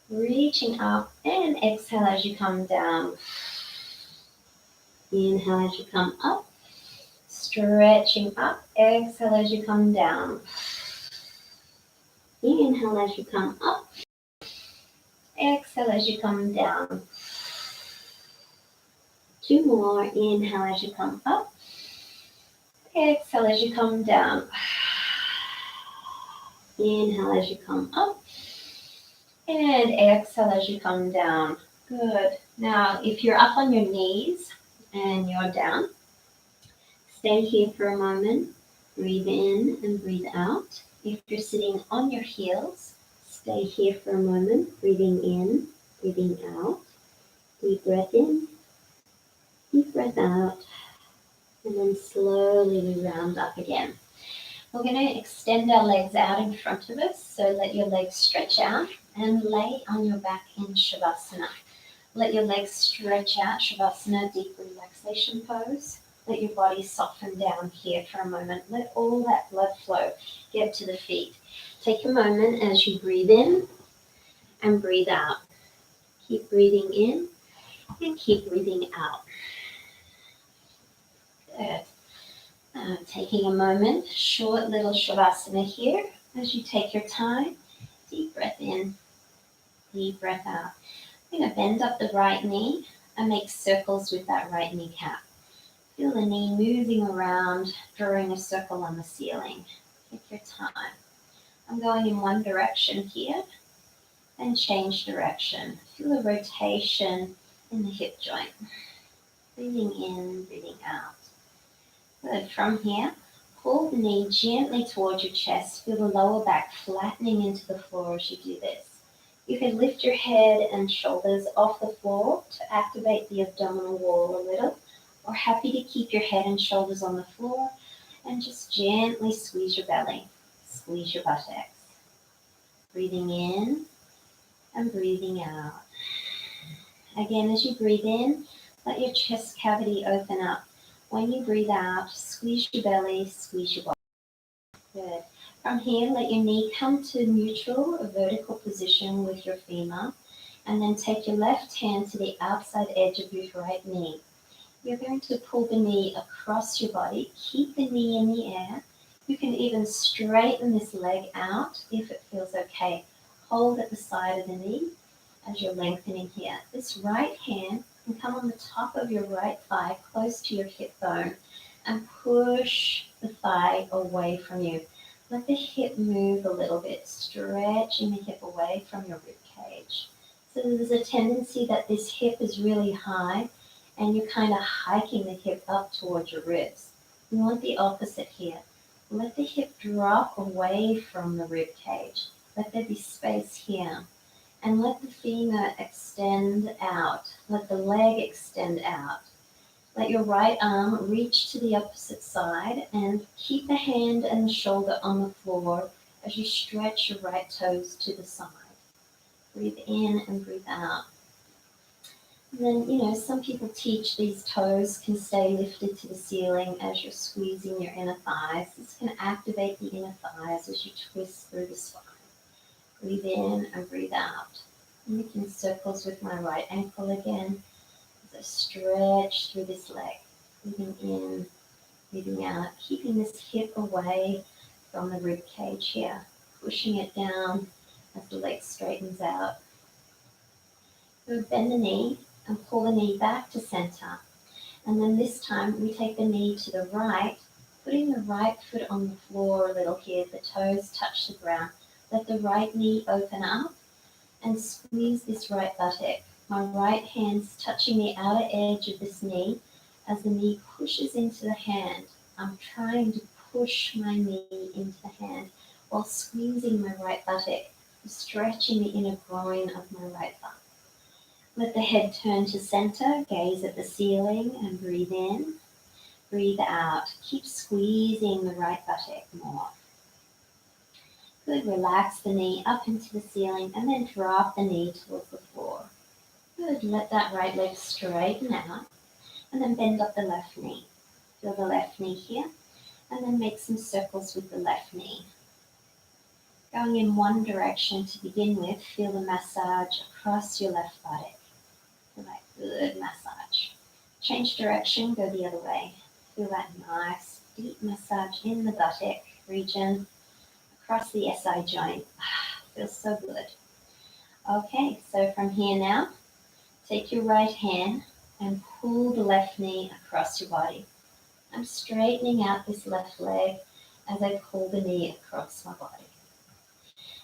Reaching up and exhale as you come down. Inhale as you come up. Stretching up. Exhale as you come down. Inhale as you come up. Exhale as you come down. 2 more. Inhale as you come up. Exhale as you come down. Inhale as you come up. And exhale as you come down. Good. Now, if you're up on your knees and you're down, stay here for a moment. Breathe in and breathe out. If you're sitting on your heels, stay here for a moment. Breathing in, breathing out. Deep breath in, deep breath out. And then slowly we round up again. We're going to extend our legs out in front of us. So let your legs stretch out and lay on your back in Shavasana. Let your legs stretch out, Shavasana, deep relaxation pose. Let your body soften down here for a moment. Let all that blood flow get to the feet. Take a moment as you breathe in and breathe out. Keep breathing in and keep breathing out. Good. Taking a moment, short little Shavasana here as you take your time. Deep breath in, deep breath out. I'm going to bend up the right knee and make circles with that right kneecap. Feel the knee moving around, drawing a circle on the ceiling. Take your time. I'm going in one direction here, then change direction. Feel the rotation in the hip joint. Breathing in, breathing out. Good. From here, pull the knee gently towards your chest. Feel the lower back flattening into the floor as you do this. You can lift your head and shoulders off the floor to activate the abdominal wall a little, or happy to keep your head and shoulders on the floor and just gently squeeze your belly, squeeze your buttocks. Breathing in and breathing out. Again, as you breathe in, let your chest cavity open up. When you breathe out, squeeze your belly, squeeze your body. Good. From here, let your knee come to neutral, a vertical position with your femur, and then take your left hand to the outside edge of your right knee. You're going to pull the knee across your body. Keep the knee in the air. You can even straighten this leg out if it feels okay. Hold at the side of the knee as you're lengthening here. This right hand can come on the top of your right thigh, close to your hip bone, and push the thigh away from you. Let the hip move a little bit, stretching the hip away from your rib cage. So there's a tendency that this hip is really high, and you're kind of hiking the hip up towards your ribs. We want the opposite here. Let the hip drop away from the rib cage. Let there be space here. And let the femur extend out. Let the leg extend out. Let your right arm reach to the opposite side and keep the hand and the shoulder on the floor as you stretch your right toes to the side. Breathe in and breathe out. And then, some people teach these toes can stay lifted to the ceiling as you're squeezing your inner thighs. This can activate the inner thighs as you twist through the spine. Breathe in and breathe out. I'm making circles with my right ankle again as I stretch through this leg. Breathing in, breathing out, keeping this hip away from the rib cage here, pushing it down as the leg straightens out. So bend the knee and pull the knee back to center. And then this time we take the knee to the right, putting the right foot on the floor a little here. The toes touch the ground. Let the right knee open up and squeeze this right buttock. My right hand's touching the outer edge of this knee as the knee pushes into the hand. I'm trying to push my knee into the hand while squeezing my right buttock, stretching the inner groin of my right thigh. Let the head turn to center, gaze at the ceiling and breathe in. Breathe out. Keep squeezing the right buttock more. Good. Relax the knee up into the ceiling and then drop the knee towards the floor. Good. Let that right leg straighten out and then bend up the left knee. Feel the left knee here and then make some circles with the left knee. Going in one direction to begin with, feel the massage across your left buttock. Feel that good massage. Change direction, go the other way. Feel that nice deep massage in the buttock region across the SI joint. Feels so good. Okay, so from here now, take your right hand and pull the left knee across your body. I'm straightening out this left leg as I pull the knee across my body.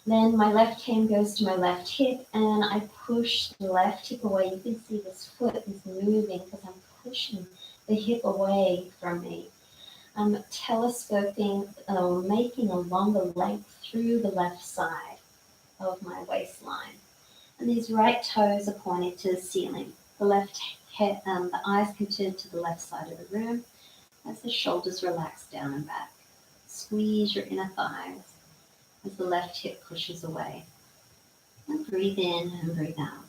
Then my left hand goes to my left hip and I push the left hip away. You can see this foot is moving because I'm pushing the hip away from me. I'm telescoping, making a longer length through the left side of my waistline. And these right toes are pointed to the ceiling. The left head, the eyes can turn to the left side of the room as the shoulders relax down and back. Squeeze your inner thighs as the left hip pushes away. And breathe in and breathe out.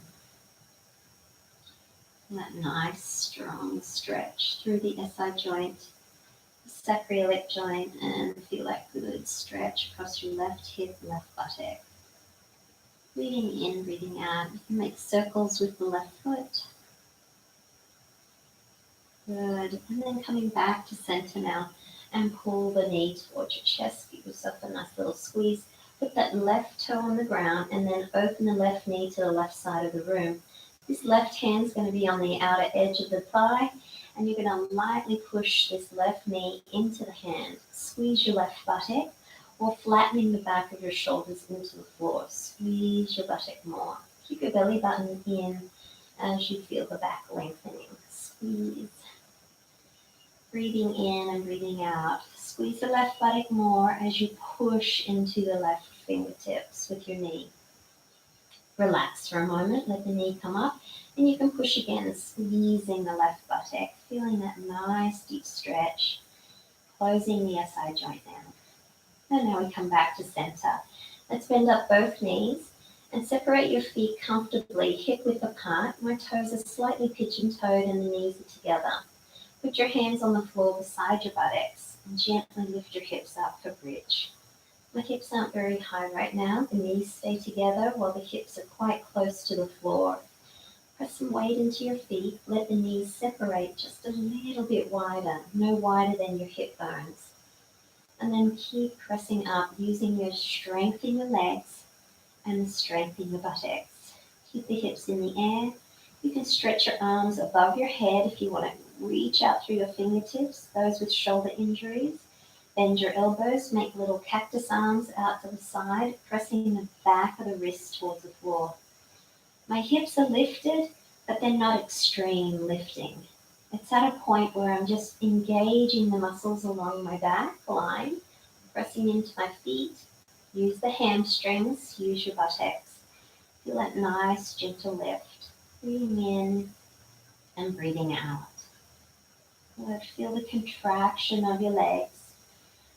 And that nice, strong stretch through the SI joint, the sacroiliac joint, and feel that good stretch across your left hip, left buttock. Breathing in, breathing out. You can make circles with the left foot. Good. And then coming back to center now and pull the knee towards your chest. Give yourself a nice little squeeze. Put that left toe on the ground and then open the left knee to the left side of the room. This left hand is going to be on the outer edge of the thigh and you're going to lightly push this left knee into the hand. Squeeze your left buttock or flattening the back of your shoulders into the floor. Squeeze your buttock more. Keep your belly button in as you feel the back lengthening. Squeeze. Breathing in and breathing out. Squeeze the left buttock more as you push into the left fingertips with your knee. Relax for a moment, let the knee come up, and you can push again, squeezing the left buttock, feeling that nice deep stretch, closing the SI joint down. And now we come back to center. Let's bend up both knees and separate your feet comfortably, hip width apart. My toes are slightly pigeon-toed and the knees are together. Put your hands on the floor beside your buttocks and gently lift your hips up for bridge. My hips aren't very high right now. The knees stay together while the hips are quite close to the floor. Press some weight into your feet. Let the knees separate just a little bit wider, no wider than your hip bones. And then keep pressing up using your strength in your legs and the strength in your buttocks. Keep the hips in the air. You can stretch your arms above your head if you want to reach out through your fingertips. Those with shoulder injuries, bend your elbows, make little cactus arms out to the side, pressing the back of the wrist towards the floor. My hips are lifted, but they're not extreme lifting. It's at a point where I'm just engaging the muscles along my back line, pressing into my feet. Use the hamstrings, use your buttocks. Feel that nice, gentle lift. Breathing in and breathing out. Feel the contraction of your legs.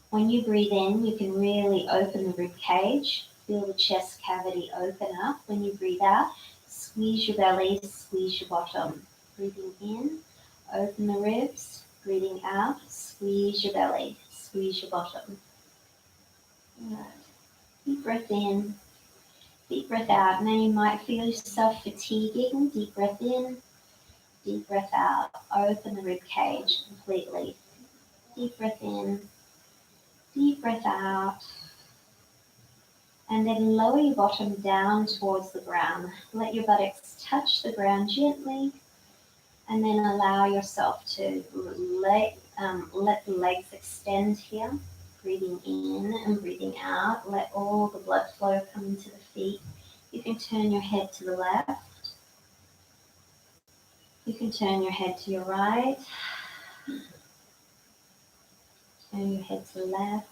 When you breathe in, you can really open the rib cage. Feel the chest cavity open up. When you breathe out, squeeze your belly, squeeze your bottom. Breathing in, open the ribs. Breathing out, squeeze your belly, squeeze your bottom. Good. Deep breath in, deep breath out. Now you might feel yourself fatiguing. Deep breath in, deep breath out. Open the rib cage completely. Deep breath in, deep breath out. And then lower your bottom down towards the ground. Let your buttocks touch the ground gently. And then allow yourself to let the legs extend here. Breathing in and breathing out. Let all the blood flow come into the feet. You can turn your head to the left. You can turn your head to your right. Turn your head to the left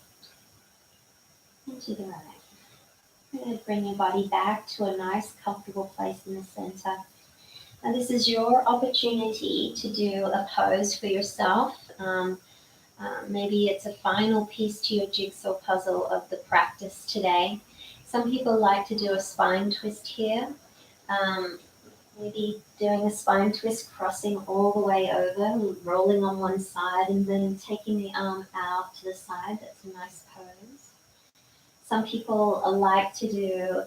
and to the right. You're going to bring your body back to a nice, comfortable place in the center. Now this is your opportunity to do a pose for yourself. Maybe it's a final piece to your jigsaw puzzle of the practice today. Some people like to do a spine twist here. Maybe doing a spine twist, crossing all the way over, rolling on one side, and then taking the arm out to the side. That's a nice pose. Some people like to do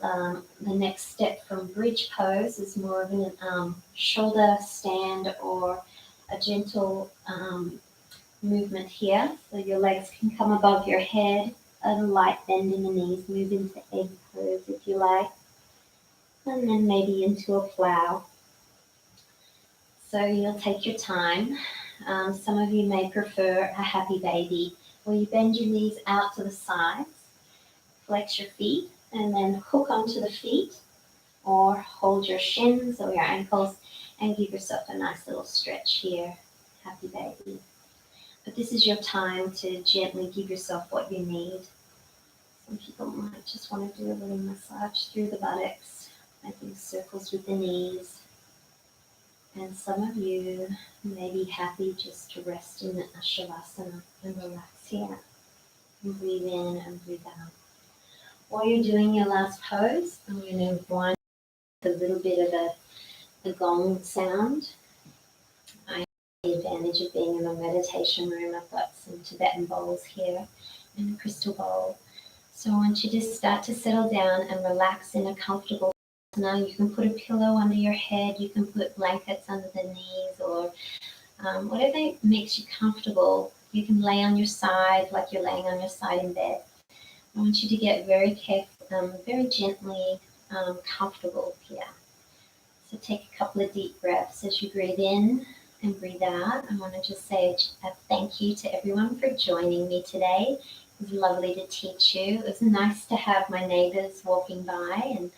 the next step from bridge pose is more of an shoulder stand or a gentle movement here. So your legs can come above your head, a light bend in the knees, move into egg pose if you like, and then maybe into a plow. So you'll take your time. Some of you may prefer a happy baby, where you bend your knees out to the sides, flex your feet, and then hook onto the feet, or hold your shins or your ankles and give yourself a nice little stretch here, happy baby. But this is your time to gently give yourself what you need. Some people might just want to do a little massage through the buttocks, making circles with the knees. And some of you may be happy just to rest in the Shavasana and relax here. And breathe in and breathe out. While you're doing your last pose, I'm going to wind a little bit of a gong sound. I have the advantage of being in a meditation room. I've got some Tibetan bowls here and a crystal bowl. So I want you to start to settle down and relax in a comfortable position. Now you can put a pillow under your head, you can put blankets under the knees, or whatever makes you comfortable. You can lay on your side like you're laying on your side in bed. I want you to get very gently comfortable here. So take a couple of deep breaths as you breathe in and breathe out. I want to just say a thank you to everyone for joining me today. It was lovely to teach you. It was nice to have my neighbors walking by and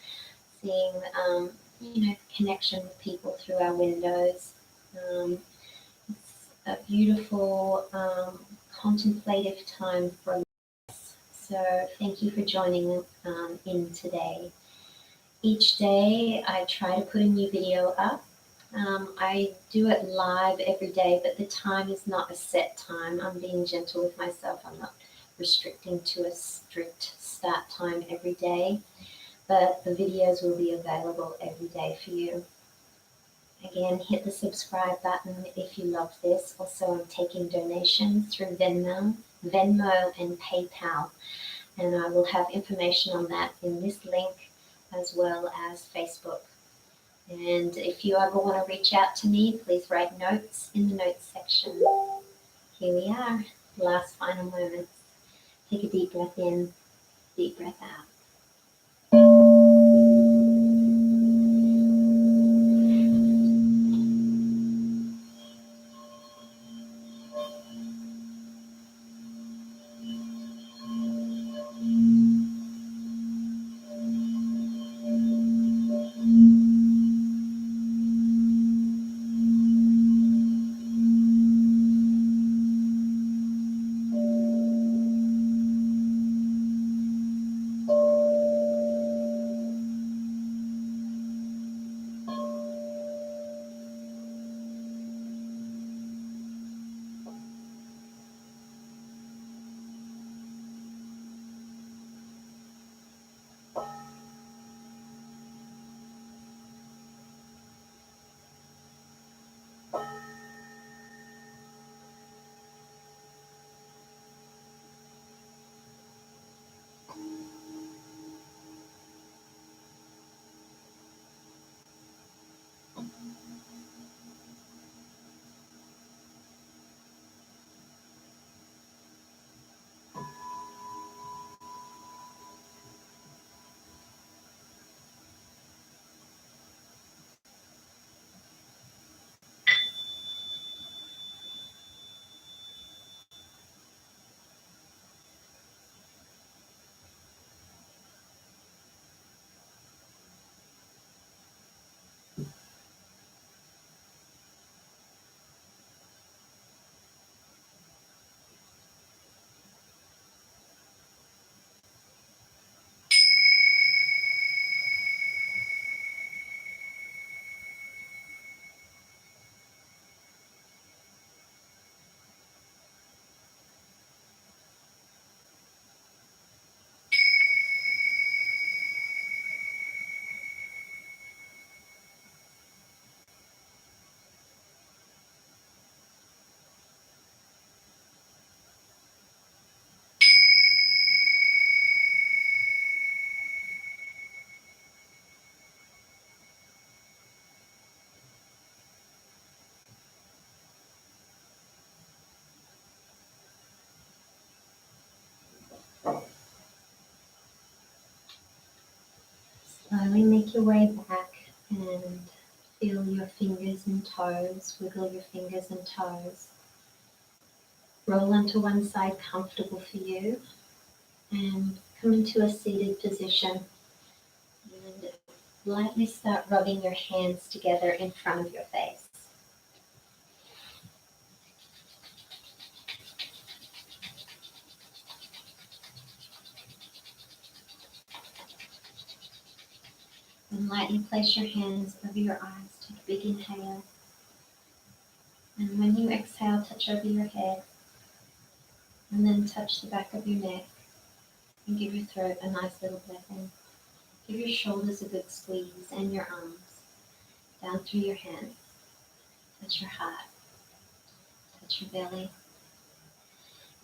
seeing, connection with people through our windows. It's a beautiful, contemplative time for us. So thank you for joining in today. Each day I try to put a new video up. I do it live every day, but the time is not a set time. I'm being gentle with myself. I'm not restricting to a strict start time every day, but the videos will be available every day for you. Again, hit the subscribe button if you love this. Also, I'm taking donations through Venmo and PayPal, and I will have information on that in this link as well as Facebook. And if you ever want to reach out to me, please write notes in the notes section. Here we are, last final moments. Take a deep breath in, deep breath out. Slowly make your way back and feel your fingers and toes, wiggle your fingers and toes. Roll onto one side comfortable for you and come into a seated position and lightly start rubbing your hands together in front of your face. And lightly place your hands over your eyes. Take a big inhale. And when you exhale, touch over your head. And then touch the back of your neck. And give your throat a nice little breath in. Give your shoulders a good squeeze and your arms down through your hands. Touch your heart. Touch your belly.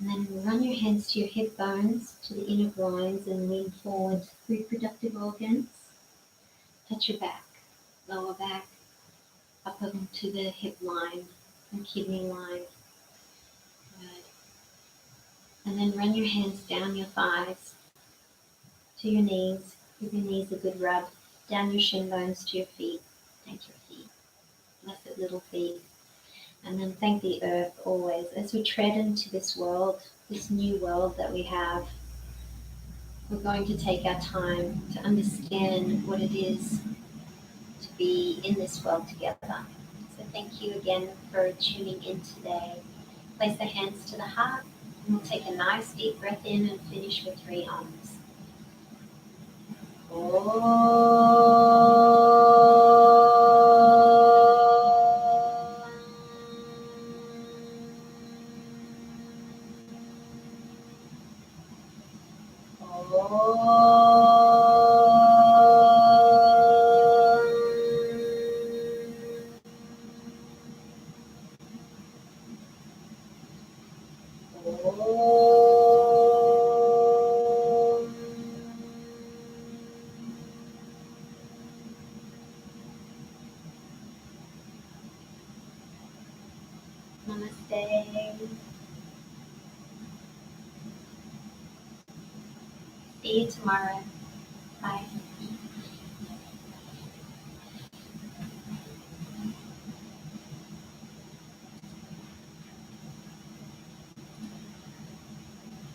And then run your hands to your hip bones, to the inner groins, and lean forward to the reproductive organs. Touch your back, lower back, up onto the hip line and kidney line. Good. And then run your hands down your thighs to your knees. Give your knees a good rub. Down your shin bones to your feet. Thank your feet. Blessed little feet. And then thank the earth always. As we tread into this world, this new world that we have, we're going to take our time to understand what it is to be in this world together. So thank you again for tuning in today. Place the hands to the heart, and we'll take a nice deep breath in and finish with 3 Ums. Namaste. See you tomorrow. Bye.